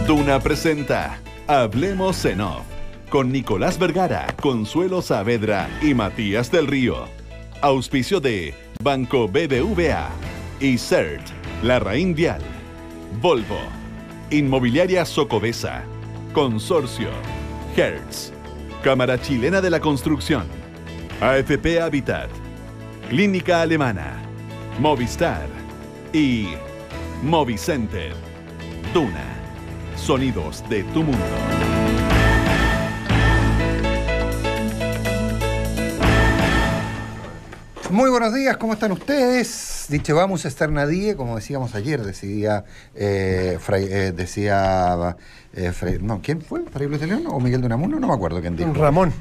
Duna presenta Hablemos en Off con Nicolás Vergara, Consuelo Saavedra y Matías del Río. Auspicio de Banco BBVA y CERT, Larraín Vial, Volvo, Inmobiliaria Socobesa, Consorcio, Hertz, Cámara Chilena de la Construcción, AFP Habitat, Clínica Alemana, Movistar y Movicenter. Duna, sonidos de tu mundo. Muy buenos días, ¿cómo están ustedes? Dicevamos estar nadie, como decíamos ayer, ¿quién fue? ¿Fray Luis de León o Miguel de Unamuno? No me acuerdo quién dijo. Don Ramón.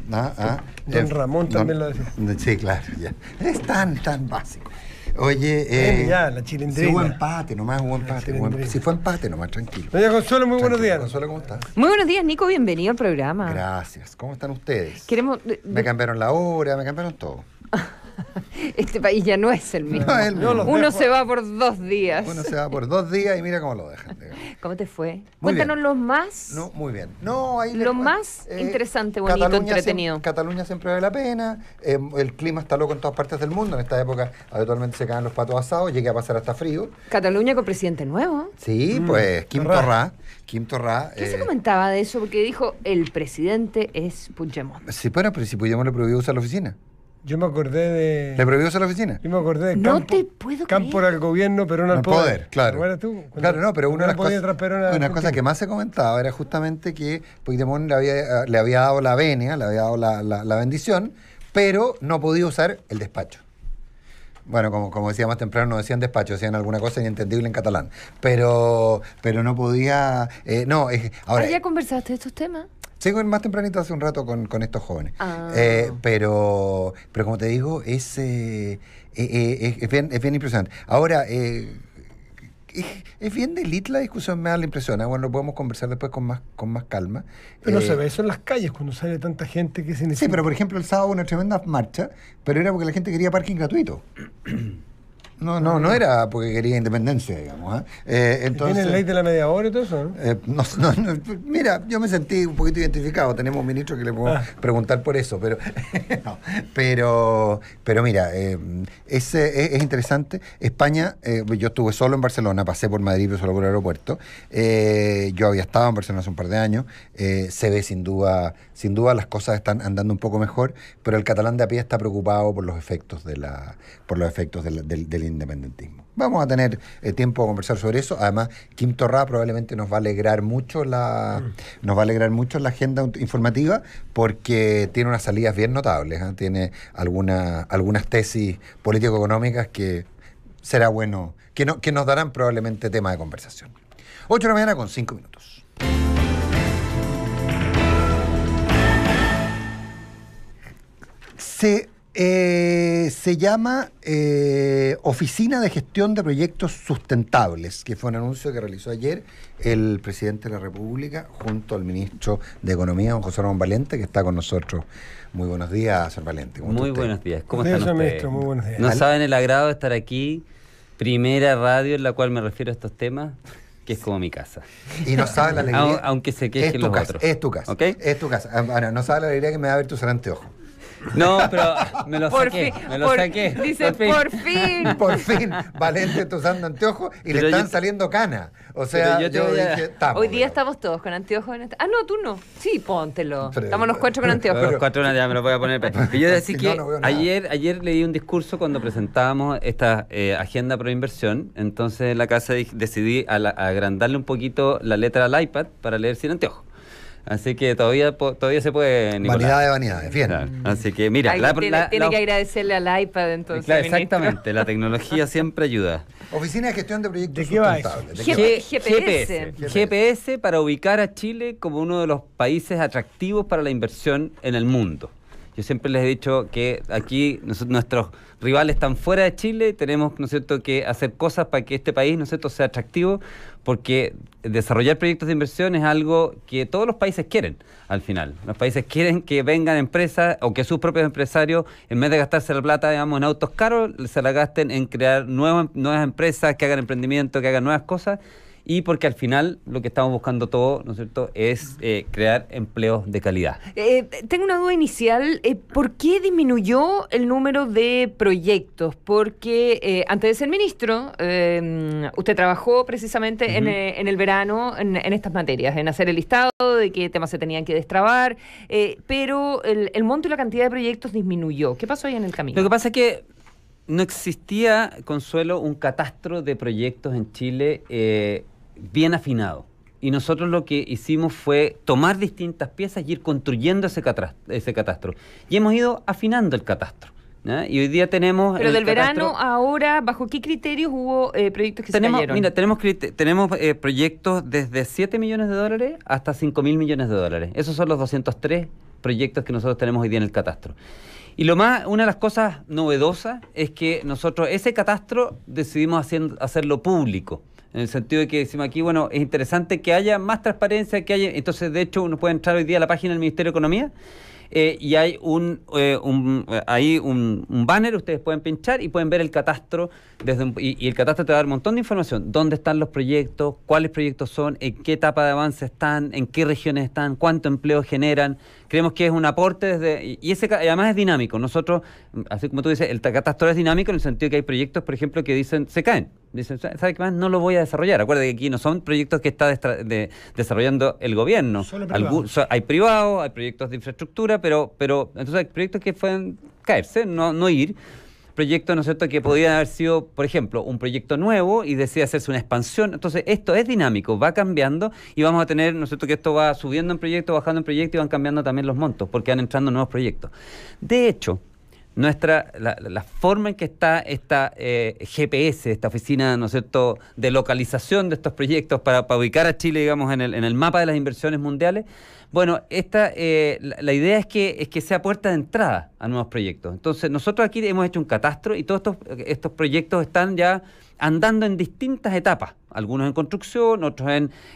Don Ramón también lo decía. Sí, claro, ya. Es tan básico. Oye, ya, la chilindrina. Si hubo empate, nomás hubo empate. Si fue empate, nomás, tranquilo. Doña Consuelo, muy buenos días. Consuelo, ¿cómo estás? Muy buenos días, Nico, bienvenido al programa. Gracias. ¿Cómo están ustedes? Me cambiaron la hora, me cambiaron todo. Este país ya no es el mismo. Uno se va por 2 días. Uno se va por 2 días y mira cómo lo dejan. Digamos. ¿Cómo te fue? Muy Cuéntanos bien. los más. No, muy bien. No, ahí lo más interesante, bonito, Cataluña entretenido. Cataluña siempre vale la pena. El clima está loco en todas partes del mundo. En esta época habitualmente se caen los patos asados. Llegué a pasar hasta frío. Cataluña con presidente nuevo. Sí, pues Quim Torra. ¿Qué se comentaba de eso? Porque dijo, el presidente es Puigdemont. Sí, bueno, pero si Puigdemont le prohibió usar la oficina. Yo me acordé de... ¿Le prohibió usar la oficina? Yo me acordé de No Campo, te puedo Campo creer. era el gobierno, pero no al poder. Claro. ¿No eras tú? Claro, no, pero una de las cosas que más... más se comentaba era justamente que Puigdemont le había dado la venia, le había dado la bendición, pero no podía usar el despacho. Bueno, como decía más temprano, no decían despacho, decían alguna cosa inentendible en catalán. Pero no podía... ahora, ¿Ya conversaste de estos temas? Sí, más tempranito hace un rato con estos jóvenes. Pero como te digo, es bien impresionante. Ahora, es bien delita la discusión, me da la impresión. Bueno, lo podemos conversar después con más calma. Pero no se ve eso en las calles cuando sale tanta gente que se necesita. Sí, pero por ejemplo el sábado hubo una tremenda marcha, pero era porque la gente quería parking gratuito. No era porque quería independencia, digamos. Entonces, ¿Tienen ley de la media hora y todo eso? ¿no? Mira, yo me sentí un poquito identificado. Tenemos un ministro que le podemos preguntar por eso, pero no. Pero mira, es interesante. España, yo estuve solo en Barcelona, pasé por Madrid, pero solo por el aeropuerto. Yo había estado en Barcelona hace un par de años. Se ve sin duda las cosas están andando un poco mejor, pero el catalán de a pie está preocupado por los efectos del independentismo. Vamos a tener tiempo a conversar sobre eso. Además, Quim Torra probablemente nos va a alegrar mucho la agenda informativa, porque tiene unas salidas bien notables. Tiene algunas tesis político-económicas que será bueno, que nos darán probablemente tema de conversación. 8 de la mañana con 5 minutos. Se llama Oficina de Gestión de Proyectos Sustentables, que fue un anuncio que realizó ayer el presidente de la República junto al ministro de Economía, don José Ramón Valente, que está con nosotros. Muy buenos días, señor Valente. Muy buenos días. ¿Cómo están ustedes? Ministro, muy buenos días. No saben el agrado de estar aquí, primera radio en la cual me refiero a estos temas, que es como mi casa. Y no sabe la alegría. Aunque se quejen los otros. Es tu casa. ¿Okay? Es tu casa. Ahora, no sabe la alegría que me va a ver tu anteojo. No, pero me lo saqué. Dice, por fin. Por fin, Valente está usando anteojos y le están saliendo canas. O sea, yo dije, estamos. Hoy día estamos todos con anteojos. No, tú no. Sí, póntelo. Estamos los 4 con anteojos. Los 4 ya me lo voy a poner. Y yo decía que no ayer leí un discurso cuando presentábamos esta agenda pro inversión. Entonces en la casa decidí agrandarle un poquito la letra al iPad para leer sin anteojos. Así que todavía se puede, Nicolás. Vanidad de vanidades, bien. Claro. Así que mira, tiene que agradecerle al iPad entonces. Claro, exactamente, la tecnología siempre ayuda. Oficina de Gestión de Proyectos ¿De qué va eso? Sustentables. GPS para ubicar a Chile como uno de los países atractivos para la inversión en el mundo. Yo siempre les he dicho que aquí nuestros rivales están fuera de Chile, tenemos, ¿no es cierto?, que hacer cosas para que este país, ¿no es cierto?, sea atractivo, porque desarrollar proyectos de inversión es algo que todos los países quieren, al final. Los países quieren que vengan empresas o que sus propios empresarios, en vez de gastarse la plata, digamos, en autos caros, se la gasten en crear nuevas empresas, que hagan emprendimiento, que hagan nuevas cosas. y porque al final lo que estamos buscando todos, ¿no es cierto?, es crear empleos de calidad. Tengo una duda inicial. ¿Por qué disminuyó el número de proyectos? Porque antes de ser ministro, usted trabajó precisamente en el verano en estas materias, en hacer el listado de qué temas se tenían que destrabar, pero el monto y la cantidad de proyectos disminuyó. ¿Qué pasó ahí en el camino? Lo que pasa es que no existía, Consuelo, un catastro de proyectos en Chile bien afinado. Y nosotros lo que hicimos fue tomar distintas piezas y ir construyendo ese catastro. Y hemos ido afinando el catastro, ¿no? Y hoy día tenemos... Pero del verano ahora, ¿bajo qué criterios hubo proyectos que se cayeron? Mira, tenemos proyectos desde 7 millones de dólares hasta 5.000 millones de dólares. Esos son los 203 proyectos que nosotros tenemos hoy día en el catastro. Y una de las cosas novedosas es que nosotros ese catastro decidimos hacerlo público. En el sentido de que decimos aquí, bueno, es interesante que haya más transparencia, entonces de hecho uno puede entrar hoy día a la página del Ministerio de Economía y hay un banner, ustedes pueden pinchar y pueden ver el catastro y el catastro te va a dar un montón de información, dónde están los proyectos, cuáles proyectos son, en qué etapa de avance están, en qué regiones están, cuánto empleo generan. Creemos que es un aporte además es dinámico. Nosotros, así como tú dices, el catastro es dinámico en el sentido que hay proyectos, por ejemplo, que se caen. Dicen, ¿sabe qué más? No lo voy a desarrollar. Acuérdate que aquí no son proyectos que está desarrollando el gobierno. Hay privados, hay proyectos de infraestructura, pero entonces hay proyectos que pueden caerse, no ir. Proyectos, ¿no es cierto?, que podrían haber sido, por ejemplo, un proyecto nuevo y decide hacerse una expansión. Entonces, esto es dinámico, va cambiando y vamos a tener, ¿no es cierto?, que esto va subiendo en proyectos, bajando en proyectos y van cambiando también los montos porque van entrando nuevos proyectos. De hecho, la forma en que está esta GPS, esta oficina, ¿no es cierto?, de localización de estos proyectos para ubicar a Chile, digamos, en el mapa de las inversiones mundiales, bueno, la idea es que sea puerta de entrada a nuevos proyectos. Entonces, nosotros aquí hemos hecho un catastro y todos estos proyectos están ya andando en distintas etapas, algunos en construcción, otros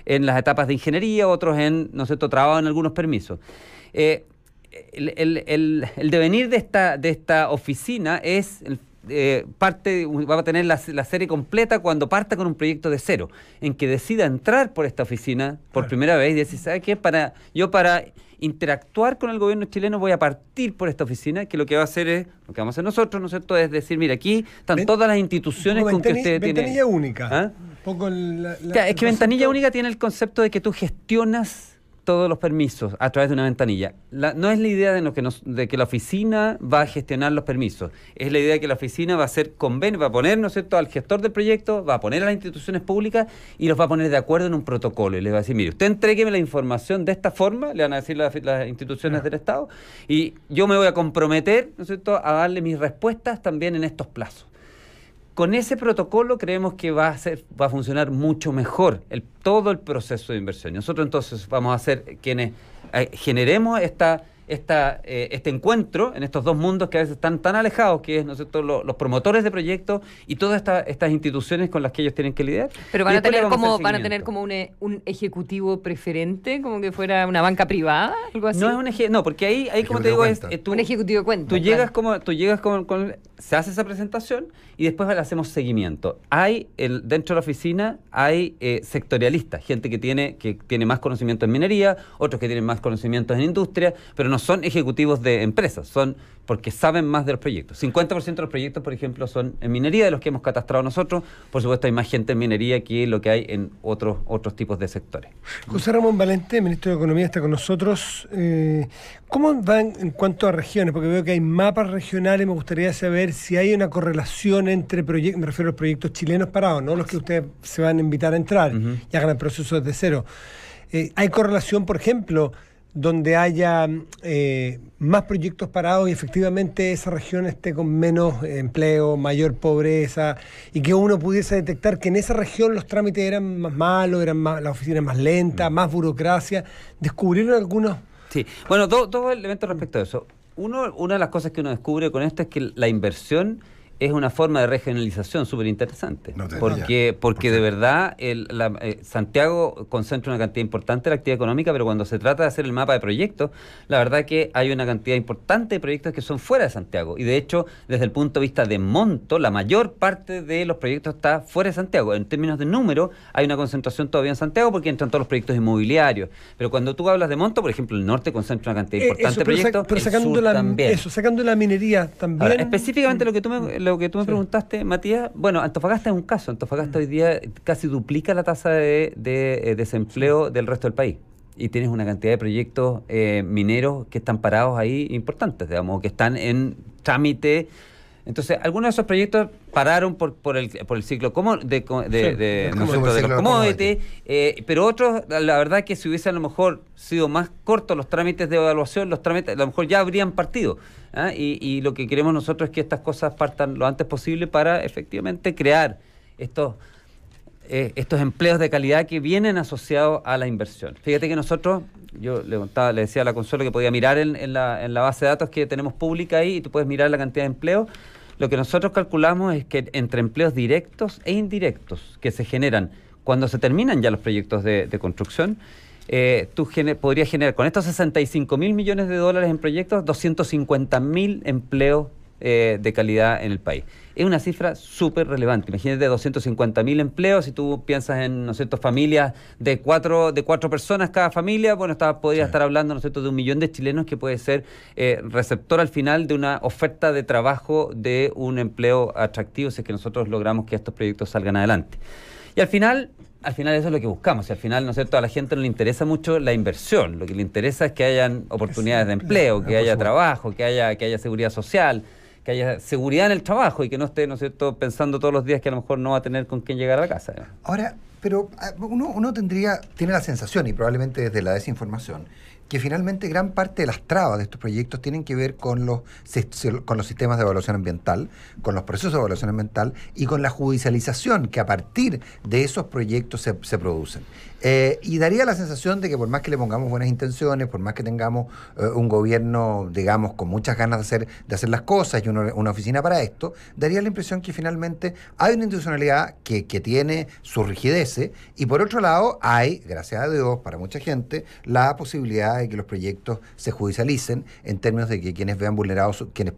en las etapas de ingeniería, otros ¿no es cierto?, trabajo en algunos permisos. El devenir de esta oficina es va a tener la serie completa cuando parta con un proyecto de cero, en que decida entrar por esta oficina por primera vez y decir, ¿sabe qué? Para interactuar con el gobierno chileno voy a partir por esta oficina, que lo que va a hacer es, lo que vamos a hacer nosotros, ¿no es cierto?, es decir, mira, aquí están todas las instituciones con que usted tiene... Ventanilla única. ¿Ah? Es que ventanilla única tiene el concepto de que tú gestionas todos los permisos a través de una ventanilla. No es la idea de que la oficina va a gestionar los permisos, es la idea de que la oficina va a hacer convenio, va a poner, ¿no es cierto?, al gestor del proyecto, va a poner a las instituciones públicas y los va a poner de acuerdo en un protocolo y les va a decir, mire, usted entrégueme la información de esta forma, le van a decir las instituciones del Estado, y yo me voy a comprometer, ¿no es cierto?, a darle mis respuestas también en estos plazos. Con ese protocolo creemos que va a funcionar mucho mejor todo el proceso de inversión. Nosotros entonces vamos a ser quienes generemos este encuentro en estos dos mundos que a veces están tan alejados, que es, ¿no es cierto?, los promotores de proyectos y todas estas instituciones con las que ellos tienen que lidiar. Pero van a tener como un ejecutivo preferente, como que fuera una banca privada, algo así. No, porque ahí como te digo, un ejecutivo de cuenta. Tú llegas se hace esa presentación y después le hacemos seguimiento. Dentro de la oficina hay sectorialistas, gente que tiene más conocimiento en minería, otros que tienen más conocimientos en industria, pero no son ejecutivos de empresas, son porque saben más de los proyectos. 50% de los proyectos, por ejemplo, son en minería, de los que hemos catastrado nosotros. Por supuesto, hay más gente en minería que lo que hay en otros tipos de sectores. José Ramón Valente, ministro de Economía, está con nosotros. ¿Cómo van en cuanto a regiones? Porque veo que hay mapas regionales. Me gustaría saber si hay una correlación entre proyectos, me refiero a los proyectos chilenos parados, no los que ustedes se van a invitar a entrar y hagan el proceso desde cero. ¿Hay correlación, por ejemplo, donde haya más proyectos parados y efectivamente esa región esté con menos empleo, mayor pobreza, y que uno pudiese detectar que en esa región los trámites eran más malos, las oficinas más lentas, más burocracia? ¿Descubrieron algunos? Sí, bueno, dos elementos respecto a eso. Una de las cosas que uno descubre con esto es que la inversión es una forma de regionalización súper interesante. No te porque de verdad Santiago concentra una cantidad importante de la actividad económica, pero cuando se trata de hacer el mapa de proyectos, la verdad que hay una cantidad importante de proyectos que son fuera de Santiago. Y de hecho, desde el punto de vista de monto, la mayor parte de los proyectos está fuera de Santiago. En términos de número, hay una concentración todavía en Santiago porque entran todos los proyectos inmobiliarios. Pero cuando tú hablas de monto, por ejemplo, el norte concentra una cantidad importante de proyectos, pero sacando sacando la minería también. Ahora, específicamente lo que tú me preguntaste, Matías, bueno, Antofagasta es un caso. Antofagasta hoy día casi duplica la tasa de desempleo del resto del país. Y tienes una cantidad de proyectos mineros que están parados ahí importantes, digamos, que están en trámite. Entonces, algunos de esos proyectos pararon por el ciclo de los commodities, pero otros, la verdad que si hubiese a lo mejor sido más cortos los trámites de evaluación, los trámites a lo mejor ya habrían partido. ¿Ah? Y lo que queremos nosotros es que estas cosas partan lo antes posible para efectivamente crear estos empleos de calidad que vienen asociados a la inversión. Fíjate que nosotros, yo le decía a la Consuelo que podía mirar en la base de datos que tenemos pública ahí, y tú puedes mirar la cantidad de empleos. Lo que nosotros calculamos es que entre empleos directos e indirectos que se generan cuando se terminan ya los proyectos de construcción, tú podrías generar con estos 65.000 millones de dólares en proyectos 250.000 empleos de calidad en el país. Es una cifra súper relevante. Imagínate 250.000 empleos, si tú piensas en, ¿no es cierto?, familias de cuatro personas cada familia, bueno, podría estar hablando, ¿no es cierto?, de 1 millón de chilenos que puede ser receptor al final de una oferta de trabajo de un empleo atractivo, si es que nosotros logramos que estos proyectos salgan adelante. Y al final eso es lo que buscamos. Y al final, ¿no es cierto?, a la gente no le interesa mucho la inversión. Lo que le interesa es que hayan oportunidades de empleo, que haya trabajo, que haya seguridad social, que haya seguridad en el trabajo y que no esté, ¿no es cierto?, pensando todos los días que a lo mejor no va a tener con quién llegar a la casa. Ahora, pero uno tiene la sensación, y probablemente desde la desinformación, que finalmente gran parte de las trabas de estos proyectos tienen que ver con los sistemas de evaluación ambiental, con los procesos de evaluación ambiental y con la judicialización que a partir de esos proyectos se producen. Y daría la sensación de que por más que le pongamos buenas intenciones, por más que tengamos un gobierno, digamos, con muchas ganas de hacer las cosas y una oficina para esto, daría la impresión que finalmente hay una institucionalidad que tiene sus rigideces, y por otro lado hay, gracias a Dios, para mucha gente, la posibilidad de que los proyectos se judicialicen en términos de que quienes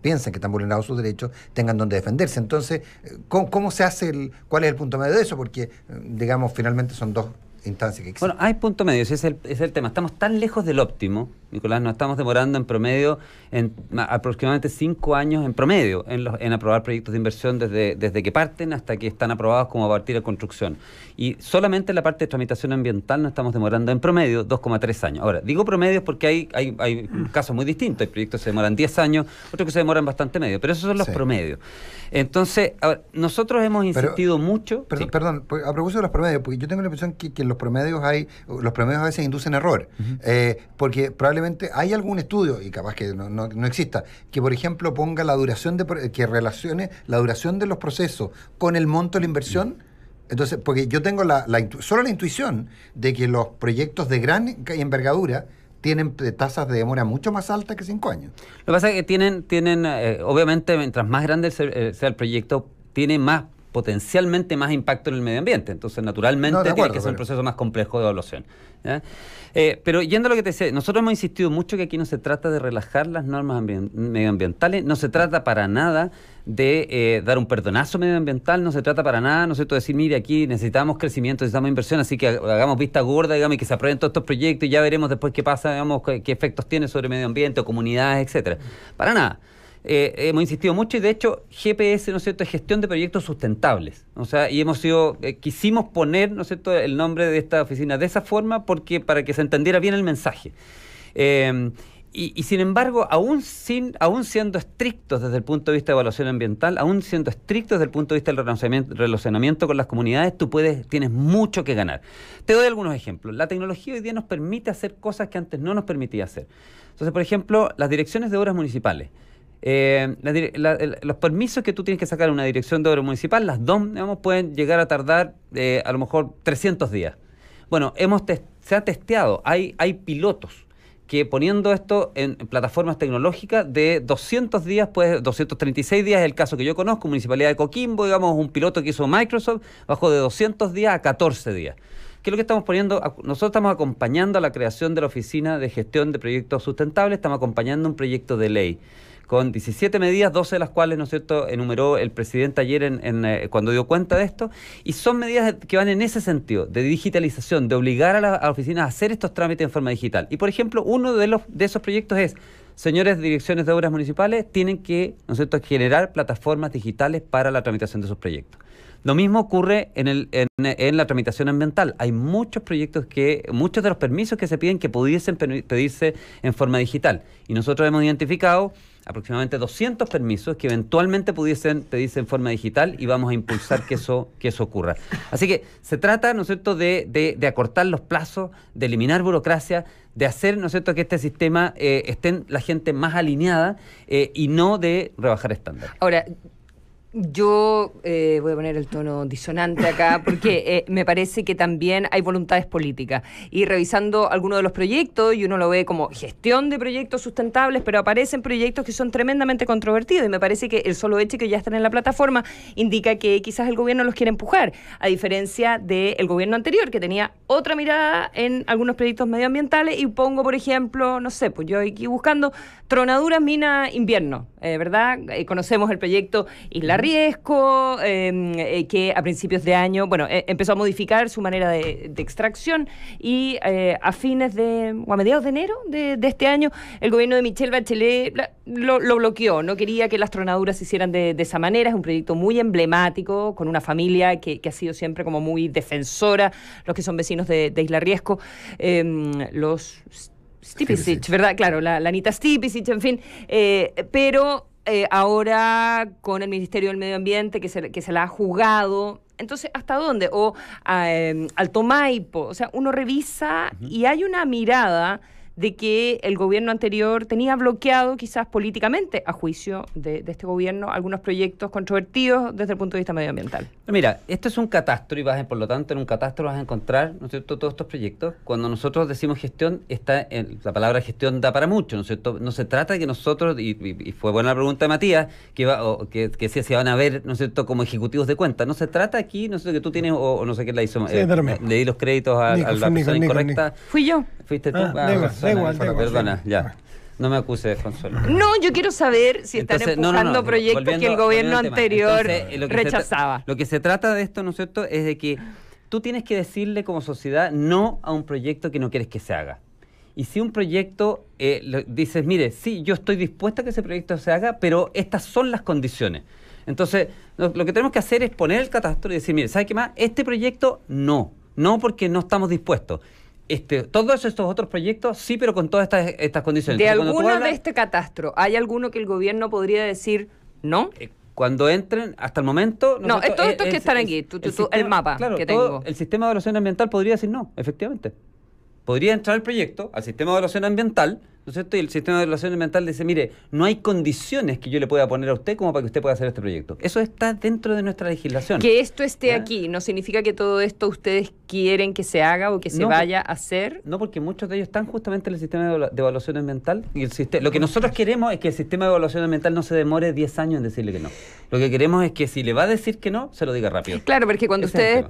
piensan que están vulnerados sus derechos tengan donde defenderse. Entonces, ¿cómo se hace cuál es el punto medio de eso? Porque, digamos, finalmente son dos instancias que existen. Bueno, hay punto medio, ese es el tema. Estamos tan lejos del óptimo, Nicolás, nos estamos demorando en promedio en aproximadamente 5 años en promedio en aprobar proyectos de inversión desde que parten hasta que están aprobados como a partir de construcción. Y solamente en la parte de tramitación ambiental nos estamos demorando en promedio 2,3 años. Ahora, digo promedios porque hay casos muy distintos. Hay proyectos que se demoran 10 años, otros que se demoran bastante medio, pero esos son los promedios. Entonces, nosotros hemos insistido mucho... Perdón, a propósito de los promedios, porque yo tengo la impresión que los promedios a veces inducen error, porque probablemente hay algún estudio, y capaz que no exista, que por ejemplo ponga la duración que relacione la duración de los procesos con el monto de la inversión. Entonces, porque yo tengo solo la intuición de que los proyectos de gran envergadura tienen tasas de demora mucho más altas que 5 años. Lo que pasa es que tienen obviamente, mientras más grande sea el proyecto, tiene potencialmente más impacto en el medio ambiente. Entonces, naturalmente, tiene que ser un proceso más complejo de evaluación. ¿Ya? Pero yendo a lo que te decía, nosotros hemos insistido mucho que aquí no se trata de relajar las normas medioambientales, no se trata para nada de dar un perdonazo medioambiental, no se trata para nada, ¿no es cierto?, de decir, mire, aquí necesitamos crecimiento, necesitamos inversión, así que hagamos vista gorda, digamos, y que se aprueben todos estos proyectos y ya veremos después qué pasa, digamos, qué efectos tiene sobre el medio ambiente o comunidades, etcétera. Para nada. Hemos insistido mucho, y de hecho GPS, ¿no es cierto?, es gestión de proyectos sustentables. O sea, y quisimos poner, ¿no es cierto?, el nombre de esta oficina de esa forma para que se entendiera bien el mensaje. Y sin embargo, aún siendo estrictos desde el punto de vista de evaluación ambiental, aún siendo estrictos desde el punto de vista del relacionamiento con las comunidades, tienes mucho que ganar. Te doy algunos ejemplos. La tecnología hoy día nos permite hacer cosas que antes no nos permitía hacer. Entonces, por ejemplo, las direcciones de obras municipales. Los permisos que tú tienes que sacar en una dirección de obra municipal, las DOM, digamos, pueden llegar a tardar a lo mejor 300 días. Bueno, se ha testeado, hay pilotos que poniendo esto en plataformas tecnológicas de 200 días, pues 236 días es el caso que yo conozco, Municipalidad de Coquimbo, digamos, un piloto que hizo Microsoft, bajó de 200 días a 14 días. ¿Qué es lo que estamos poniendo? Nosotros estamos acompañando a la creación de la Oficina de Gestión de Proyectos Sustentables, estamos acompañando un proyecto de ley con 17 medidas, 12 de las cuales, ¿no es cierto?, enumeró el presidente ayer cuando dio cuenta de esto, y son medidas que van en ese sentido, de digitalización, de obligar a las oficinas a hacer estos trámites en forma digital. Y, por ejemplo, uno de esos proyectos es, señores de direcciones de obras municipales, tienen que, ¿no es cierto?, generar plataformas digitales para la tramitación de sus proyectos. Lo mismo ocurre en la tramitación ambiental. Hay muchos proyectos muchos de los permisos que se piden que pudiesen pedirse en forma digital. Y nosotros hemos identificado aproximadamente 200 permisos que eventualmente pudiesen pedirse en forma digital y vamos a impulsar que eso ocurra. Así que se trata, ¿no es cierto?, de acortar los plazos, de eliminar burocracia, de hacer, ¿no es cierto?, que este sistema esté la gente más alineada y no de rebajar estándares. Ahora, yo voy a poner el tono disonante acá porque me parece que también hay voluntades políticas. Y revisando algunos de los proyectos, y uno lo ve como gestión de proyectos sustentables, pero aparecen proyectos que son tremendamente controvertidos. Y me parece que el solo hecho de que ya están en la plataforma indica que quizás el gobierno los quiere empujar, a diferencia del gobierno anterior, que tenía otra mirada en algunos proyectos medioambientales. Y pongo, por ejemplo, no sé, pues yo aquí buscando Tronaduras Mina Invierno, ¿verdad? Conocemos el proyecto Isla Riesco, que a principios de año, empezó a modificar su manera de extracción y a mediados de enero de este año, el gobierno de Michelle Bachelet lo bloqueó, no quería que las tronaduras se hicieran de esa manera. Es un proyecto muy emblemático, con una familia que ha sido siempre como muy defensora, los que son vecinos de Isla Riesco, los Stipicic, ¿verdad? Claro, la Anita Stipicic, en fin, pero ahora con el Ministerio del Medio Ambiente que se la ha jugado. Entonces, ¿hasta dónde? O Alto Maipo. O sea, uno revisa y hay una mirada de que el gobierno anterior tenía bloqueado quizás políticamente, a juicio de este gobierno, algunos proyectos controvertidos desde el punto de vista medioambiental. Mira, esto es un catastro y por lo tanto en un catastro vas a encontrar, ¿no es cierto?, todos estos proyectos. Cuando nosotros decimos gestión, la palabra gestión da para mucho, ¿no es cierto? No se trata de que nosotros, y fue buena la pregunta de Matías, que decía si van a ver, ¿no es cierto?, como ejecutivos de cuenta. No se trata aquí, no sé, que tú tienes, o no sé quién la hizo, le di los créditos a la persona incorrecta. Fui yo. ¿Fuiste tú? Da igual. Perdona, ya. No me acuses, Consuelo. No, yo quiero saber si están empujando proyectos que el gobierno anterior rechazaba. Lo que se trata de esto, ¿no es cierto?, es de que tú tienes que decirle como sociedad no a un proyecto que no quieres que se haga. Y si un proyecto dices, mire, sí, yo estoy dispuesta a que ese proyecto se haga, pero estas son las condiciones. Entonces, lo que tenemos que hacer es poner el catastro y decir, mire, ¿sabe qué más? Este proyecto no porque no estamos dispuestos. Todos estos otros proyectos, sí, pero con todas estas condiciones. ¿De alguno de este catastro hay alguno que el gobierno podría decir no? Cuando entren, hasta el momento... No, todos estos que están aquí, el mapa que tengo. El sistema de evaluación ambiental podría decir no, efectivamente. Podría entrar el proyecto al sistema de evaluación ambiental, ¿no es cierto? Y el sistema de evaluación ambiental dice, mire, no hay condiciones que yo le pueda poner a usted como para que usted pueda hacer este proyecto. Eso está dentro de nuestra legislación. Que esto esté aquí no significa que todo esto ustedes quieren que se haga o que se vaya a hacer. No, porque muchos de ellos están justamente en el sistema de evaluación ambiental. Y lo que nosotros queremos es que el sistema de evaluación ambiental no se demore 10 años en decirle que no. Lo que queremos es que si le va a decir que no, se lo diga rápido. Claro, porque cuando ustedes...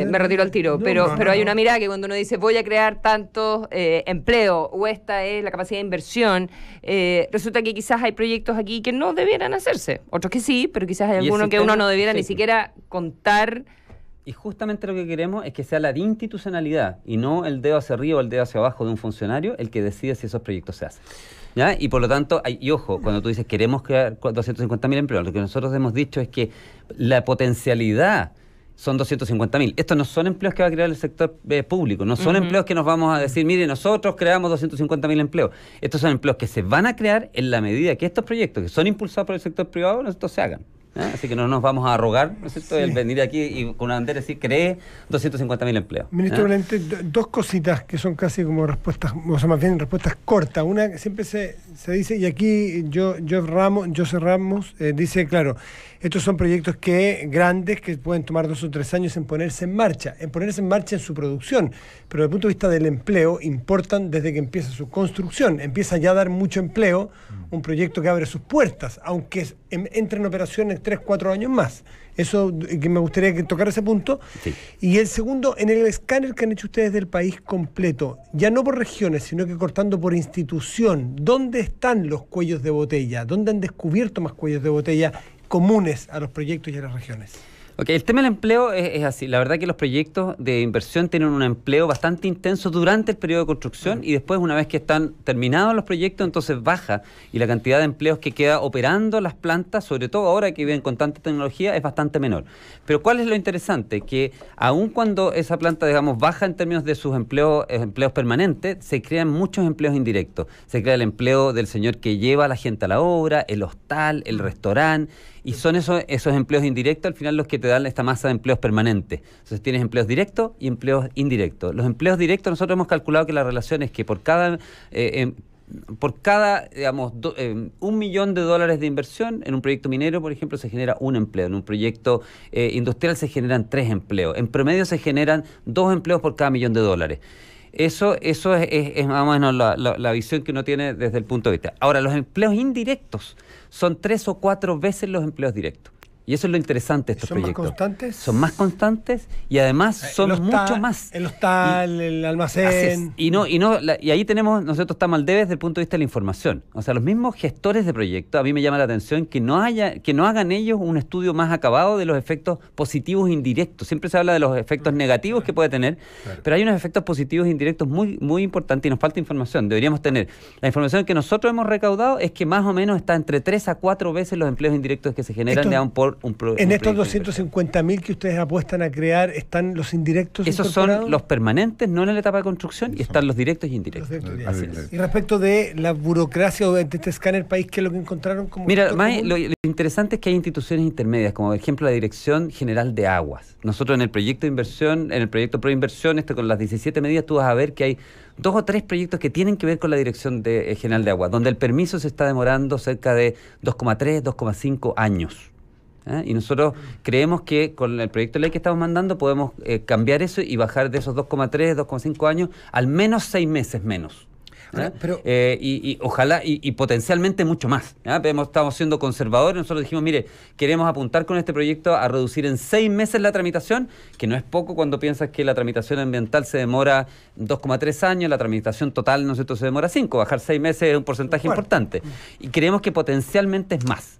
me retiro al tiro, pero hay una mirada que cuando uno dice voy a crear tantos empleos o esta es la capacidad de inversión, resulta que quizás hay proyectos aquí que no debieran hacerse. Otros que sí, pero quizás hay algunos que uno no debiera ni siquiera contar. Y justamente lo que queremos es que sea la institucionalidad y no el dedo hacia arriba o el dedo hacia abajo de un funcionario el que decide si esos proyectos se hacen. ¿Ya? Y por lo tanto, y ojo, cuando tú dices queremos crear 250.000 empleos, lo que nosotros hemos dicho es que la potencialidad son 250.000. Estos no son empleos que va a crear el sector público, no son empleos que nos vamos a decir, mire, nosotros creamos 250.000 empleos. Estos son empleos que se van a crear en la medida que estos proyectos que son impulsados por el sector privado, estos se hagan. Así que no nos vamos a arrogar, ¿no es cierto?, el venir aquí y con una bandera decir, cree 250.000 empleos. Ministro Valente, dos cositas que son casi como respuestas, o sea, más bien respuestas cortas. Una que siempre se dice, y aquí José Ramos dice, claro, estos son proyectos grandes que pueden tomar 2 o 3 años en ponerse en marcha en su producción, pero desde el punto de vista del empleo, importan desde que empieza su construcción. Empieza ya a dar mucho empleo, un proyecto que abre sus puertas, aunque entre en operaciones 3, 4 años más. Eso, que me gustaría que tocara ese punto. Sí. Y el segundo, en el escáner que han hecho ustedes del país completo, ya no por regiones, sino que cortando por institución, ¿dónde están los cuellos de botella? ¿Dónde han descubierto más cuellos de botella comunes a los proyectos y a las regiones? Ok, el tema del empleo es así. La verdad que los proyectos de inversión tienen un empleo bastante intenso durante el periodo de construcción y después, una vez que están terminados los proyectos, entonces baja y la cantidad de empleos que queda operando las plantas, sobre todo ahora que viven con tanta tecnología, es bastante menor. Pero ¿cuál es lo interesante? Que aun cuando esa planta, digamos, baja en términos de sus empleos permanentes, se crean muchos empleos indirectos. Se crea el empleo del señor que lleva a la gente a la obra, el hostal, el restaurante. Y son esos empleos indirectos al final los que te dan esta masa de empleos permanentes. Entonces tienes empleos directos y empleos indirectos. Los empleos directos, nosotros hemos calculado que la relación es que por cada digamos, $1 millón de inversión en un proyecto minero, por ejemplo, se genera un empleo. En un proyecto industrial se generan 3 empleos. En promedio se generan 2 empleos por cada $1 millón. Eso es más o menos la visión que uno tiene desde el punto de vista. Ahora, los empleos indirectos son 3 o 4 veces los empleos directos. Y eso es lo interesante de estos proyectos. ¿Son más constantes? Son más constantes y además son mucho más. El hostal, el almacén. Y ahí tenemos, nosotros estamos al debe desde el punto de vista de la información. O sea, los mismos gestores de proyectos, a mí me llama la atención que no hagan ellos un estudio más acabado de los efectos positivos e indirectos. Siempre se habla de los efectos negativos que puede tener, pero hay unos efectos positivos e indirectos muy, muy importantes y nos falta información. Deberíamos tener. La información que nosotros hemos recaudado es que más o menos está entre 3 a 4 veces los empleos indirectos que se generan, digamos, por en estos 250.000 que ustedes apuestan a crear, ¿están los indirectos Esos incorporados? son los permanentes, no en la etapa de construcción, y están los directos y indirectos. Así es. Y respecto de la burocracia o de este escáner país, ¿qué es lo que encontraron? Como Mira, lo interesante es que hay instituciones intermedias, como por ejemplo la Dirección General de Aguas. Nosotros en el proyecto de inversión, en el proyecto Proinversión, con las 17 medidas, tú vas a ver que hay 2 o 3 proyectos que tienen que ver con la Dirección General de Aguas, donde el permiso se está demorando cerca de 2,3, 2,5 años. Y nosotros creemos que con el proyecto de ley que estamos mandando podemos cambiar eso y bajar de esos 2,3, 2,5 años al menos 6 meses menos. Pero, y ojalá y potencialmente mucho más. Estamos siendo conservadores. Nosotros dijimos, mire, queremos apuntar con este proyecto a reducir en 6 meses la tramitación, que no es poco cuando piensas que la tramitación ambiental se demora 2,3 años, la tramitación total, ¿no es cierto?, se demora 5. Bajar 6 meses es un porcentaje importante. Y creemos que potencialmente es más.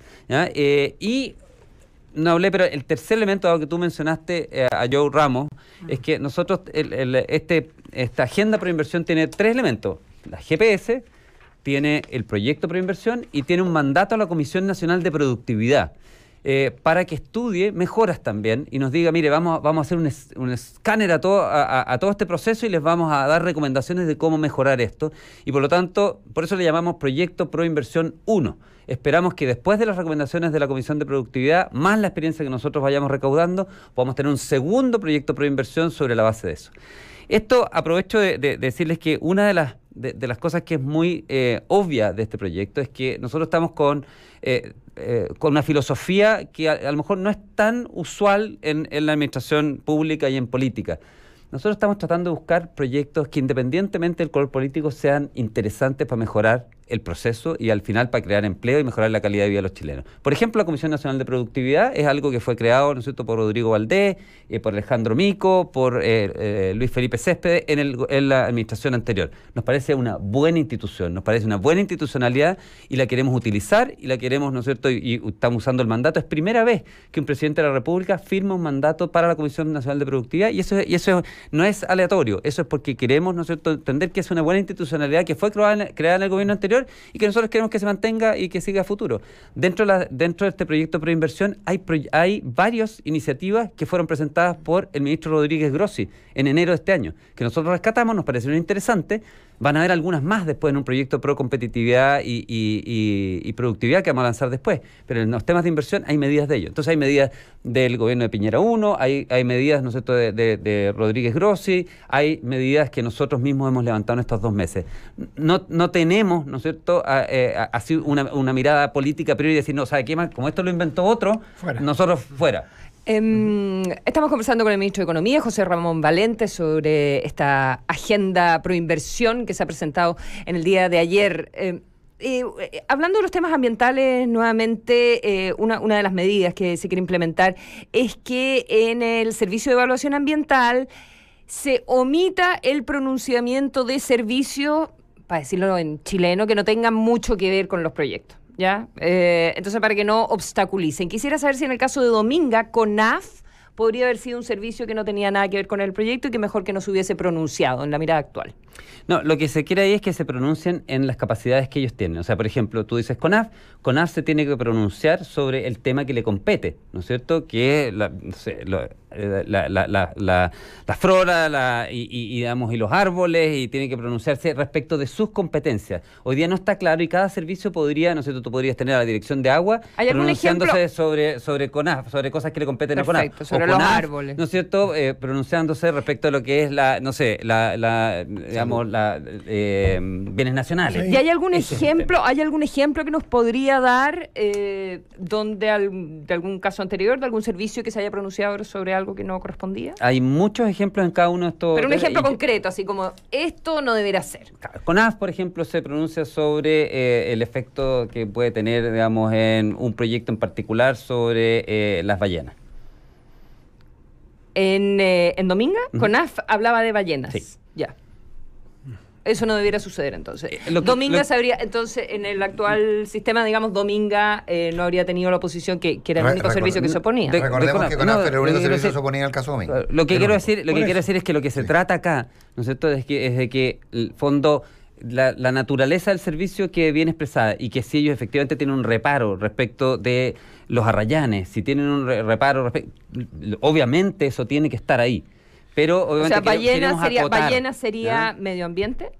No hablé, pero el tercer elemento, dado que tú mencionaste a Joe Ramos, es que nosotros, esta agenda Proinversión tiene 3 elementos. La GPS, tiene el proyecto Proinversión y tiene un mandato a la Comisión Nacional de Productividad para que estudie mejoras también y nos diga, mire, vamos a hacer un escáner a todo este proceso y les vamos a dar recomendaciones de cómo mejorar esto. Y por lo tanto, por eso le llamamos Proyecto Proinversión 1. Esperamos que después de las recomendaciones de la Comisión de Productividad, más la experiencia que nosotros vayamos recaudando, podamos tener un segundo proyecto Proinversión sobre la base de eso. Esto aprovecho de decirles que una de las cosas que es muy obvia de este proyecto es que nosotros estamos con una filosofía que a lo mejor no es tan usual en la administración pública y en política. Nosotros estamos tratando de buscar proyectos que independientemente del color político sean interesantes para mejorar el proceso y al final para crear empleo y mejorar la calidad de vida de los chilenos. Por ejemplo, la Comisión Nacional de Productividad es algo que fue creado, ¿no es cierto?, por Rodrigo Valdés, por Alejandro Mico, por Luis Felipe Céspedes en la administración anterior. Nos parece una buena institución, nos parece una buena institucionalidad y la queremos utilizar y la queremos, ¿no es cierto?, y estamos usando el mandato. Es primera vez que un presidente de la República firma un mandato para la Comisión Nacional de Productividad y eso no es aleatorio, eso es porque queremos, ¿no es cierto?, entender que es una buena institucionalidad que fue creada en el gobierno anterior y que nosotros queremos que se mantenga y que siga a futuro. Dentro de este proyecto Proinversión hay varias iniciativas que fueron presentadas por el ministro Rodríguez Grossi en enero de este año, que nosotros rescatamos, nos parecieron interesantes, Van a haber algunas más después en un proyecto pro competitividad y productividad que vamos a lanzar después. Pero en los temas de inversión hay medidas de ello. Entonces hay medidas del gobierno de Piñera 1, hay medidas, ¿no es cierto?, de Rodríguez Grossi, hay medidas que nosotros mismos hemos levantado en estos 2 meses. No tenemos, ¿no es cierto?, así una mirada política priori y decir, no, ¿sabe qué más? Como esto lo inventó otro, Fuera. nosotros fuera. Estamos conversando con el ministro de Economía, José Ramón Valente, sobre esta agenda proinversión que se ha presentado en el día de ayer. Hablando de los temas ambientales, nuevamente, una de las medidas que se quiere implementar es que en el Servicio de Evaluación Ambiental se omita el pronunciamiento de servicios, para decirlo en chileno, que no tengan mucho que ver con los proyectos. ¿Ya? Entonces, para que no obstaculicen. Quisiera saber si en el caso de Dominga, CONAF podría haber sido un servicio que no tenía nada que ver con el proyecto y que mejor que no se hubiese pronunciado en la mirada actual. No, lo que se quiere ahí es que se pronuncien en las capacidades que ellos tienen. O sea, por ejemplo, tú dices CONAF se tiene que pronunciar sobre el tema que le compete, ¿no es cierto? Que es la flora digamos, y los árboles, y tiene que pronunciarse respecto de sus competencias. Hoy día no está claro y cada servicio podría, ¿no es cierto? Tú podrías tener a la Dirección de Agua pronunciándose sobre CONAF, sobre cosas que le competen a CONAF. Perfecto, sobre los árboles. ¿No es cierto? Pronunciándose respecto a lo que es bienes nacionales. ¿Y hay algún ejemplo que nos podría dar de algún caso anterior, de algún servicio que se haya pronunciado sobre algo que no correspondía? Hay muchos ejemplos en cada uno de estos. Pero un ejemplo concreto, así como esto no deberá ser. CONAF, por ejemplo, se pronuncia sobre el efecto que puede tener, digamos, en un proyecto en particular sobre las ballenas. En Dominga, CONAF hablaba de ballenas. Sí. Ya. Eso no debiera suceder entonces. Dominga entonces, en el actual sistema, digamos, Dominga no habría tenido la oposición que era el único servicio que se oponía. Recordemos que CONAF era el único servicio que se oponía al caso Dominga. Lo que quiero decir es que lo que se trata acá, ¿no es cierto?, es de que el fondo, la naturaleza del servicio que viene expresada, y que si ellos efectivamente tienen un reparo respecto de los arrayanes, si tienen un reparo, obviamente eso tiene que estar ahí. Pero obviamente, o sea, ballena sería medio ambiente.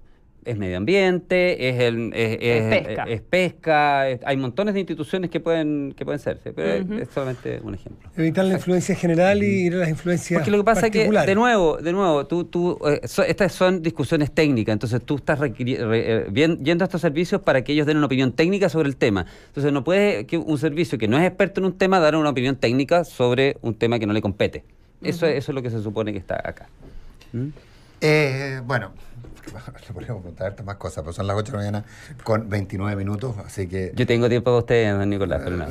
Es medio ambiente, es pesca, hay montones de instituciones que pueden serse, pero es solamente un ejemplo. Evitar la influencia general y ir a las influencias Porque lo que pasa es que, de nuevo, estas son discusiones técnicas, entonces tú estás yendo a estos servicios para que ellos den una opinión técnica sobre el tema. Entonces no puede que un servicio que no es experto en un tema dar una opinión técnica sobre un tema que no le compete. Eso es lo que se supone que está acá. Bueno, le podríamos preguntar más cosas, pero son las 8 de la mañana con 29 minutos, así que... Yo tengo tiempo para ustedes, don Nicolás, pero no.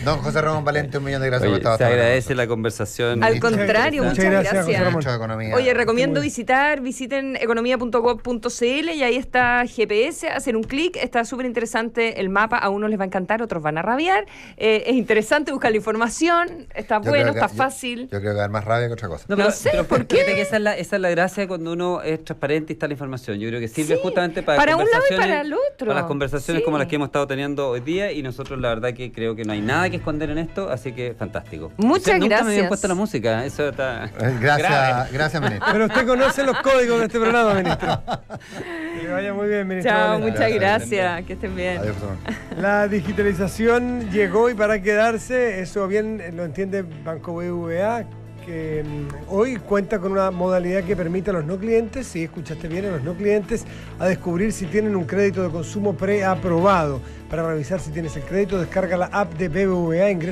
Don José Ramón Valente, 1.000.000 de gracias. Oye, se agradece la conversación. Al contrario, muchas gracias. Mucho de economía. Oye, recomiendo visiten economía.gov.cl y ahí está GPS, hacer un clic, está súper interesante el mapa, a unos les va a encantar, otros van a rabiar, es interesante buscar la información, está bueno, está fácil. Yo creo que dar más rabia que otra cosa. No sé, ¿por qué? Que esa es la gracia cuando uno es transparente y está la información. Yo creo que sirve justamente para un lado y para el otro. Para las conversaciones como las que hemos estado teniendo hoy día, y nosotros la verdad que creo que no hay nada que esconder en esto, así que fantástico. Muchas gracias. Nunca me habían puesto la música, eso está... Gracias, ministro. Pero usted conoce los códigos de este programa, ministro. Que vaya muy bien, ministro. Chao, muchas gracias. Que estén bien. Adiós, la digitalización llegó y para quedarse, eso bien lo entiende Banco BBVA, que hoy cuenta con una modalidad que permite a los no clientes, si escuchaste bien, a los no clientes, a descubrir si tienen un crédito de consumo preaprobado. Para revisar si tienes el crédito, descarga la app de BBVA, ingresa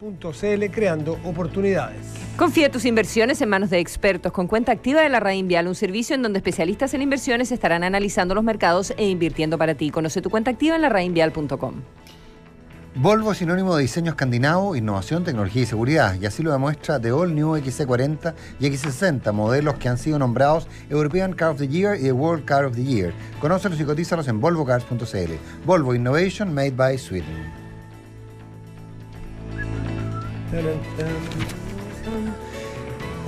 .cl, creando oportunidades. Confía tus inversiones en manos de expertos con cuenta activa de la RAINvial, un servicio en donde especialistas en inversiones estarán analizando los mercados e invirtiendo para ti. Conoce tu cuenta activa en larrainvial.com. Volvo es sinónimo de diseño escandinavo, innovación, tecnología y seguridad, y así lo demuestra The All New XC40 y XC60, modelos que han sido nombrados European Car of the Year y The World Car of the Year. Conócelos y cotízalos en volvocars.cl. Volvo Innovation Made by Sweden.